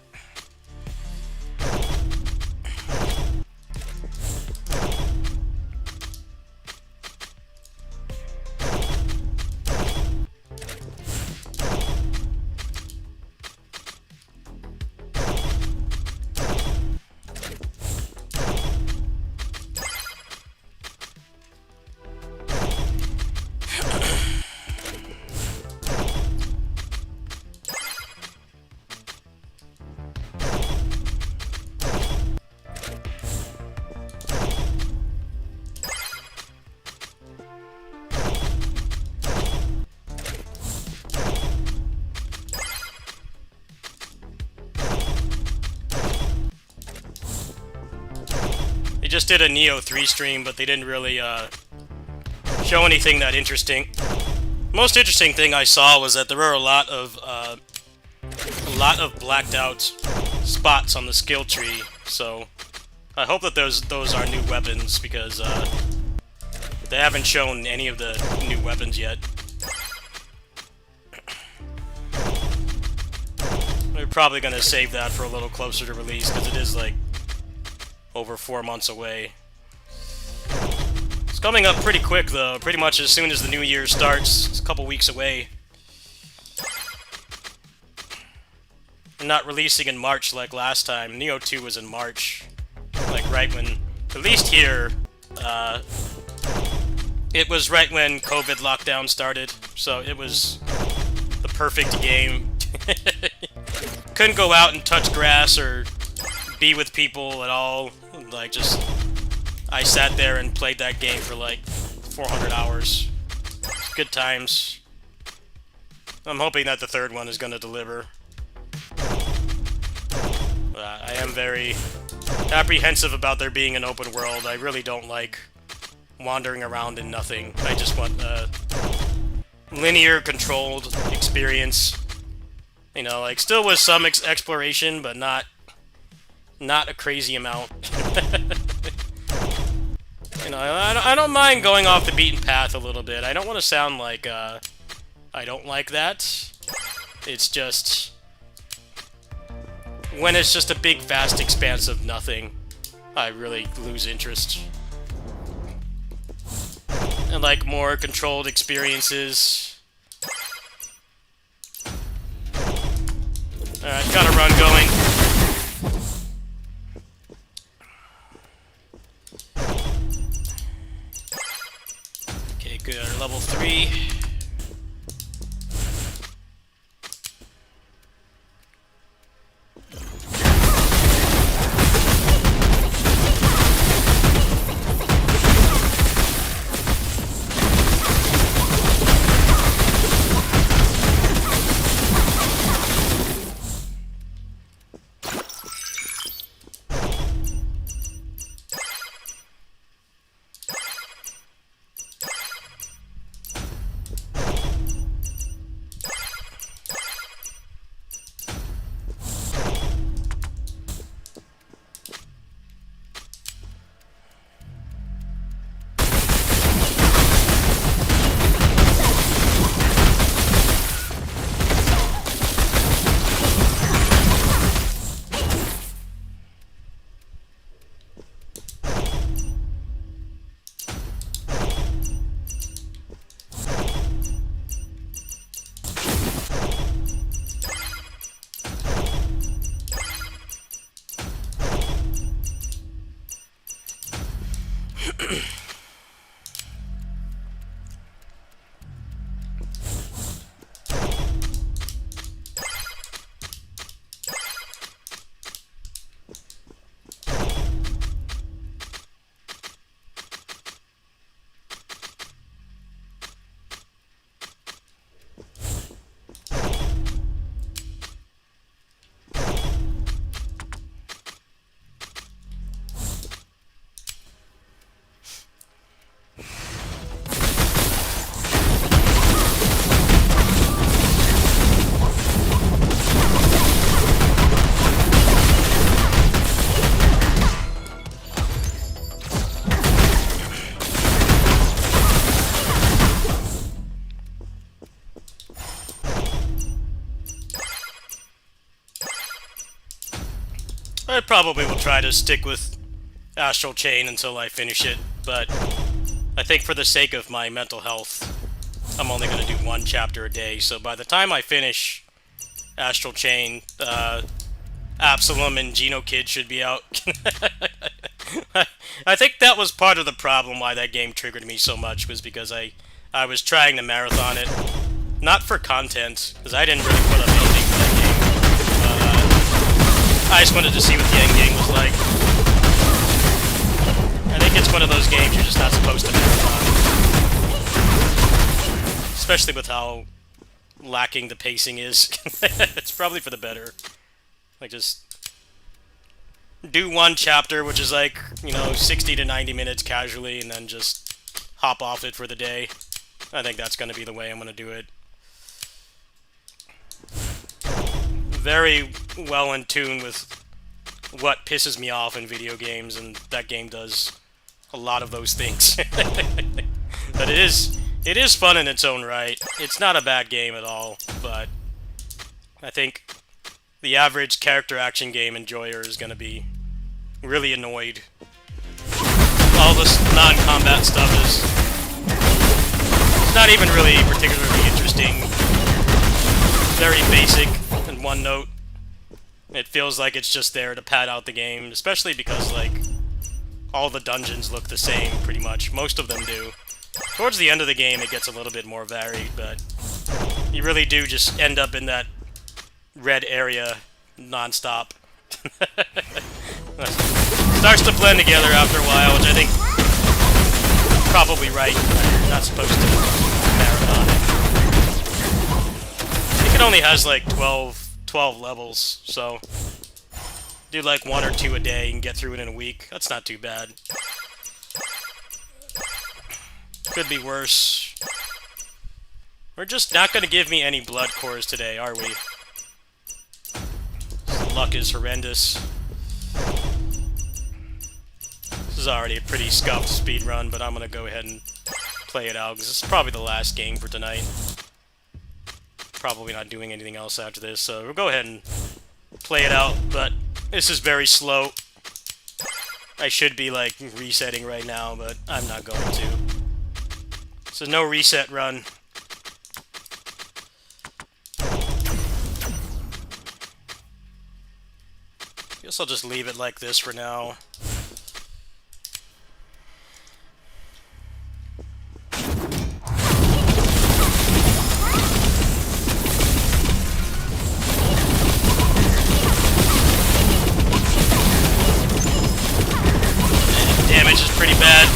Just did a Neo 3 stream, but they didn't really show anything that interesting. Most interesting thing I saw was that there were a lot of blacked out spots on the skill tree. So I hope that those are new weapons, because they haven't shown any of the new weapons yet. We're probably gonna save that for a little closer to release, because it is like over 4 months away. It's coming up pretty quick, though. Pretty much as soon as the new year starts. It's a couple weeks away. and not releasing in March like last time. Neo 2 was in March, like right when, at least here, it was right when COVID lockdown started, so it was the perfect game. Couldn't go out and touch grass or be with people at all. Like, just, I sat there and played that game for like 400 hours. Good times. I'm hoping that the third one is going to deliver. I am very apprehensive about there being an open world. I really don't like wandering around in nothing. I just want a linear, controlled experience. You know, like, still with some exploration, but not a crazy amount. You know, I don't mind going off the beaten path a little bit. I don't want to sound like, I don't like that. It's just, when it's just a big, vast expanse of nothing, I really lose interest. And like more controlled experiences. Alright, got a run going. Okay, good. Level 3. I probably will try to stick with Astral Chain until I finish it, but I think for the sake of my mental health, I'm only going to do one chapter a day, so by the time I finish Astral Chain, Absalom and Geno Kid should be out. I think that was part of the problem why that game triggered me so much, was because I was trying to marathon it. Not for content, because I didn't really put up anything for that game. I just wanted to see what the end game was like. I think it's one of those games you're just not supposed to marathon. Especially with how lacking the pacing is. It's probably for the better. Like, just do one chapter, which is like, you know, 60 to 90 minutes casually, and then just hop off it for the day. I think that's going to be the way I'm going to do it. Very well in tune with what pisses me off in video games, and that game does a lot of those things. But it is fun in its own right. It's not a bad game at all, but I think the average character action game enjoyer is going to be really annoyed. All this non-combat stuff is not even really particularly interesting. Very basic and one note. It feels like it's just there to pad out the game, especially because, like, all the dungeons look the same, pretty much. Most of them do. Towards the end of the game, it gets a little bit more varied, but you really do just end up in that red area non-stop. Starts to blend together after a while, which I think probably right. You're not supposed to marathon it. I think it only has like 12 levels, so do like 1 or 2 a day and get through it in a week. That's not too bad. Could be worse. We're just not going to give me any blood cores today, are we? The luck is horrendous. This is already a pretty scuffed speed run, but I'm going to go ahead and play it out, because this is probably the last game for tonight. Probably not doing anything else after this, so we'll go ahead and play it out, but this is very slow. I should be, like, resetting right now, but I'm not going to. So no reset run. Guess I'll just leave it like this for now. Damage is pretty bad.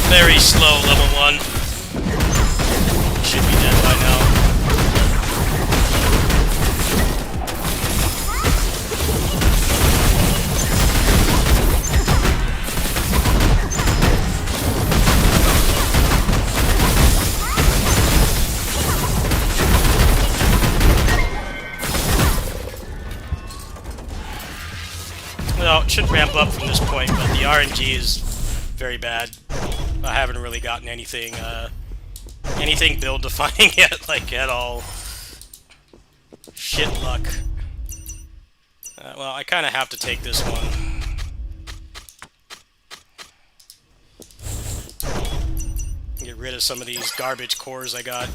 Very slow, level 1. Should be dead by now. Well, it should ramp up from this point, but the RNG is very bad. I haven't really gotten anything, anything build-defining yet, like, at all. Shit luck. Well, I kind of have to take this one. Get rid of some of these garbage cores I got.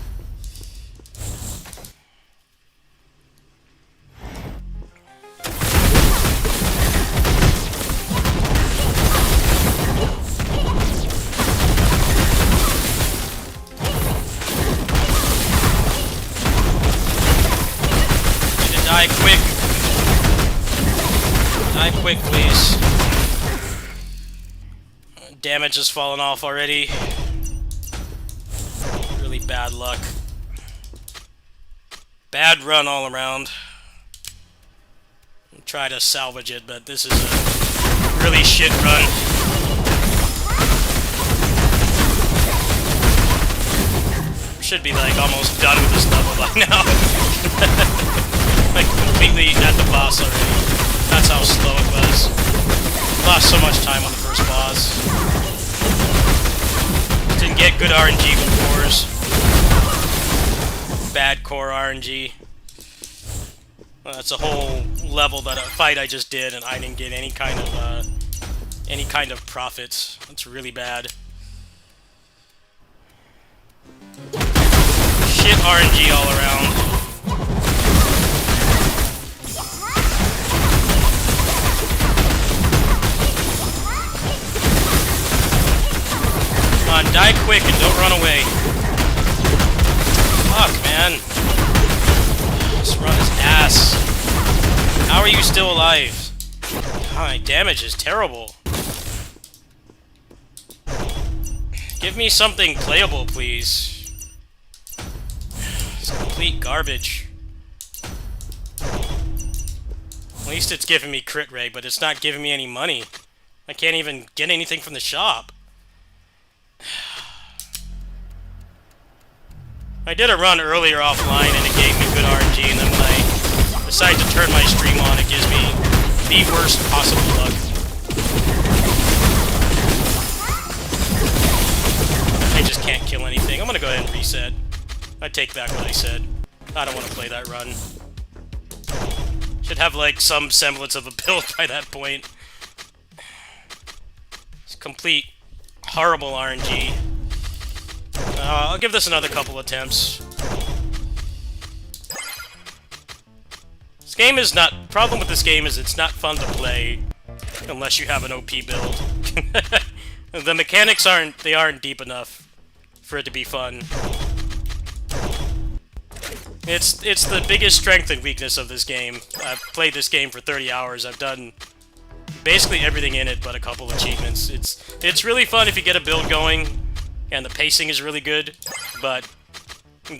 Die quick. Die quick, please. Damage has fallen off already. Really bad luck. Bad run all around. I'll try to salvage it, but this is a really shit run. Should be like almost done with this level by now. Like completely at the boss already. That's how slow it was. Lost so much time on the first boss. Didn't get good RNG with cores. Bad core RNG. Well, that's a whole level that a fight I just did, and I didn't get any kind of profits. That's really bad. Shit RNG all around. Come on, die quick and don't run away. Fuck, man. This run is ass. How are you still alive? My damage is terrible. Give me something playable, please. It's complete garbage. At least it's giving me crit rate, but it's not giving me any money. I can't even get anything from the shop. I did a run earlier offline and it gave me good RNG, and then when I decide to turn my stream on, it gives me the worst possible luck. I just can't kill anything. I'm gonna go ahead and reset. I take back what I said. I don't want to play that run. Should have like some semblance of a build by that point. It's complete horrible RNG. I'll give this another couple attempts. This game is not... Problem with this game is it's not fun to play unless you have an OP build. The mechanics aren't deep enough for it to be fun. It's the biggest strength and weakness of this game. I've played this game for 30 hours. I've done basically everything in it but a couple achievements. It's really fun if you get a build going and the pacing is really good, but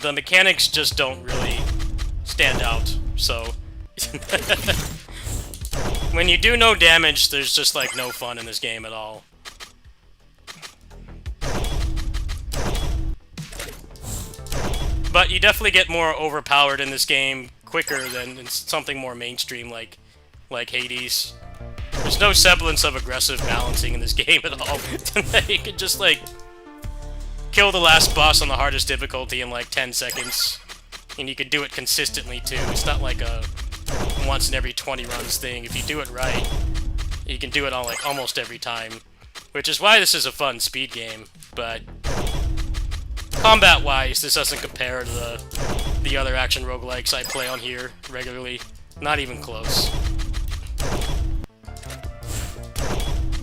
the mechanics just don't really stand out. So when you do no damage, there's just like no fun in this game at all. But you definitely get more overpowered in this game quicker than in something more mainstream like Hades. There's no semblance of aggressive balancing in this game at all. You can just like kill the last boss on the hardest difficulty in like 10 seconds. And you can do it consistently too. It's not like a once in every 20 runs thing. If you do it right, you can do it on like almost every time. Which is why this is a fun speed game, but combat-wise, this doesn't compare to the other action roguelikes I play on here regularly. Not even close.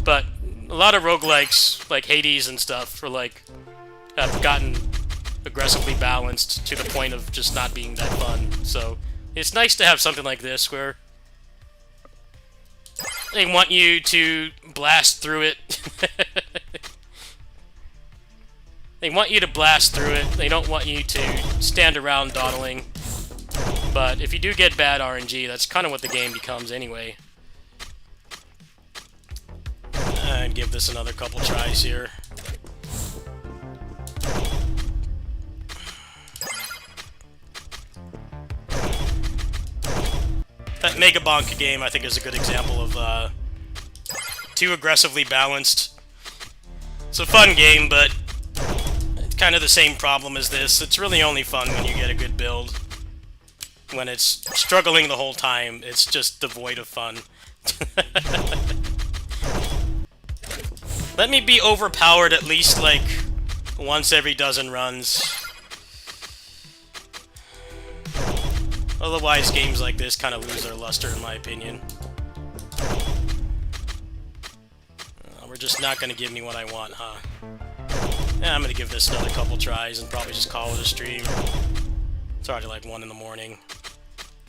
But a lot of roguelikes, like Hades and stuff, have gotten aggressively balanced to the point of just not being that fun. So it's nice to have something like this where they want you to blast through it. They want you to blast through it. They don't want you to stand around dawdling. But if you do get bad RNG, that's kind of what the game becomes anyway. I'd give this another couple tries here. That Megabonk game, I think, is a good example of too aggressively balanced. It's a fun game, but it's kind of the same problem as this. It's really only fun when you get a good build. When it's struggling the whole time, it's just devoid of fun. Let me be overpowered at least, like, once every dozen runs. Otherwise, games like this kind of lose their luster, in my opinion. We're just not going to give me what I want, huh? Yeah, I'm going to give this another couple tries and probably just call it a stream. It's already like 1 in the morning.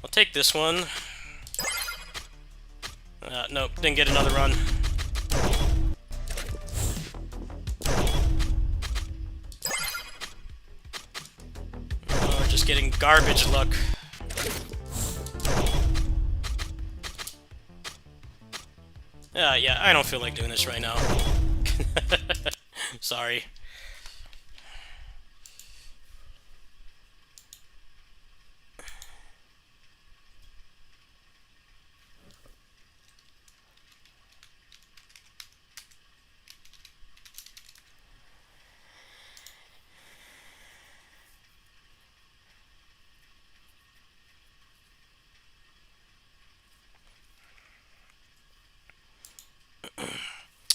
I'll take this one. Nope, didn't get another run. Oh, we're just getting garbage luck. Yeah, I don't feel like doing this right now. Sorry.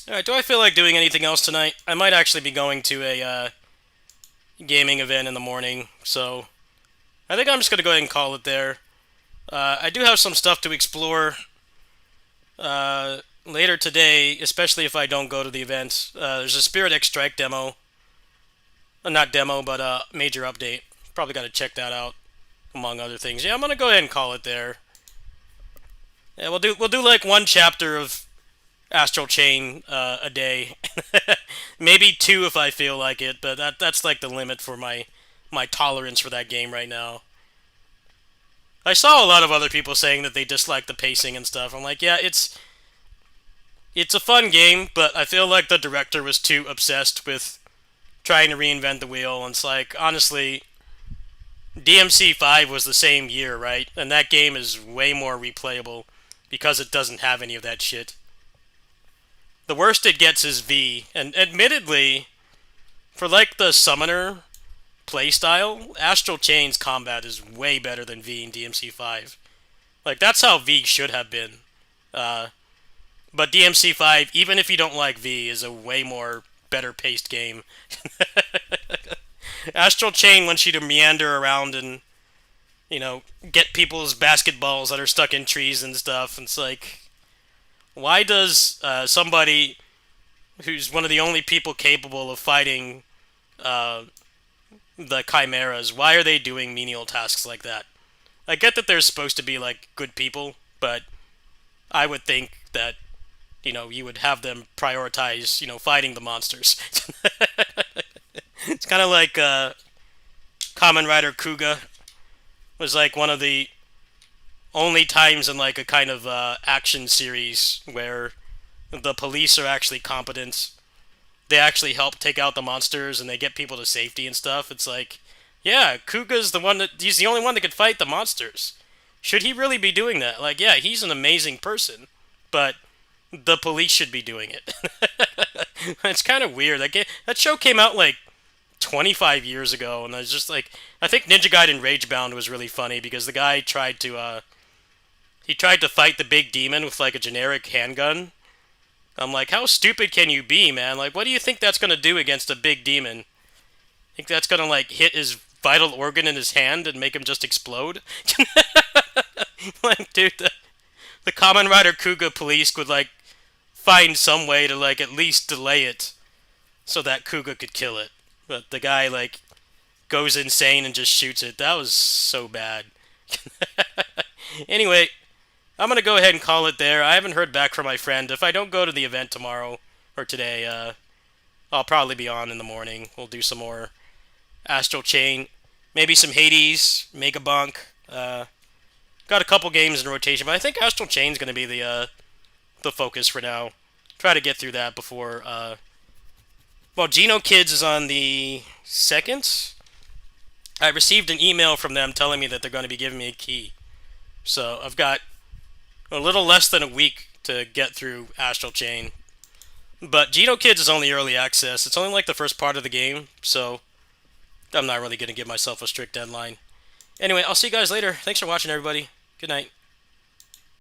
Alright, do I feel like doing anything else tonight? I might actually be going to a gaming event in the morning, so I think I'm just going to go ahead and call it there. I do have some stuff to explore later today, especially if I don't go to the event. There's a Spirit X Strike demo. Not demo, but major update. Probably got to check that out, among other things. Yeah, I'm going to go ahead and call it there. Yeah, we'll do like one chapter of Astral Chain a day. Maybe 2 if I feel like it, but that's like the limit for my tolerance for that game right now. I saw a lot of other people saying that they dislike the pacing and stuff. I'm like, yeah, it's a fun game, but I feel like the director was too obsessed with trying to reinvent the wheel. And it's like, honestly, DMC5 was the same year, right? And that game is way more replayable because it doesn't have any of that shit. The worst it gets is V, and admittedly, for like the summoner playstyle, Astral Chain's combat is way better than V in DMC5. Like, that's how V should have been. But DMC5, even if you don't like V, is a way more better paced game. Astral Chain wants you to meander around and, you know, get people's basketballs that are stuck in trees and stuff. And it's like, why does somebody who's one of the only people capable of fighting the chimeras, why are they doing menial tasks like that? I get that they're supposed to be like good people, but I would think that, you know, you would have them prioritize, you know, fighting the monsters. It's kind of like Kamen Rider Kuga was like one of the only times in like a kind of action series where the police are actually competent. They actually help take out the monsters and they get people to safety and stuff. It's like, yeah, Kuga's he's the only one that could fight the monsters. Should he really be doing that? Like, yeah, he's an amazing person, but the police should be doing it. It's kind of weird. Like, that show came out like 25 years ago, and I was just like, I think Ninja Gaiden Ragebound was really funny because the guy tried to fight the big demon with like a generic handgun. I'm like, how stupid can you be, man? Like, what do you think that's gonna do against a big demon? Think that's gonna like hit his vital organ in his hand and make him just explode? Like, dude, the Kamen Rider Kuga police would like find some way to like at least delay it so that Kuga could kill it. But the guy like goes insane and just shoots it. That was so bad. Anyway, I'm gonna go ahead and call it there. I haven't heard back from my friend. If I don't go to the event tomorrow or today, I'll probably be on in the morning. We'll do some more Astral Chain, maybe some Hades, Megabunk. Got a couple games in rotation, but I think Astral Chain's gonna be the focus for now. Try to get through that before. Well, Geno Kids is on the 2nd. I received an email from them telling me that they're going to be giving me a key. So I've got a little less than a week to get through Astral Chain. But Geno Kids is only early access. It's only like the first part of the game, so I'm not really going to give myself a strict deadline. Anyway, I'll see you guys later. Thanks for watching, everybody. Good night.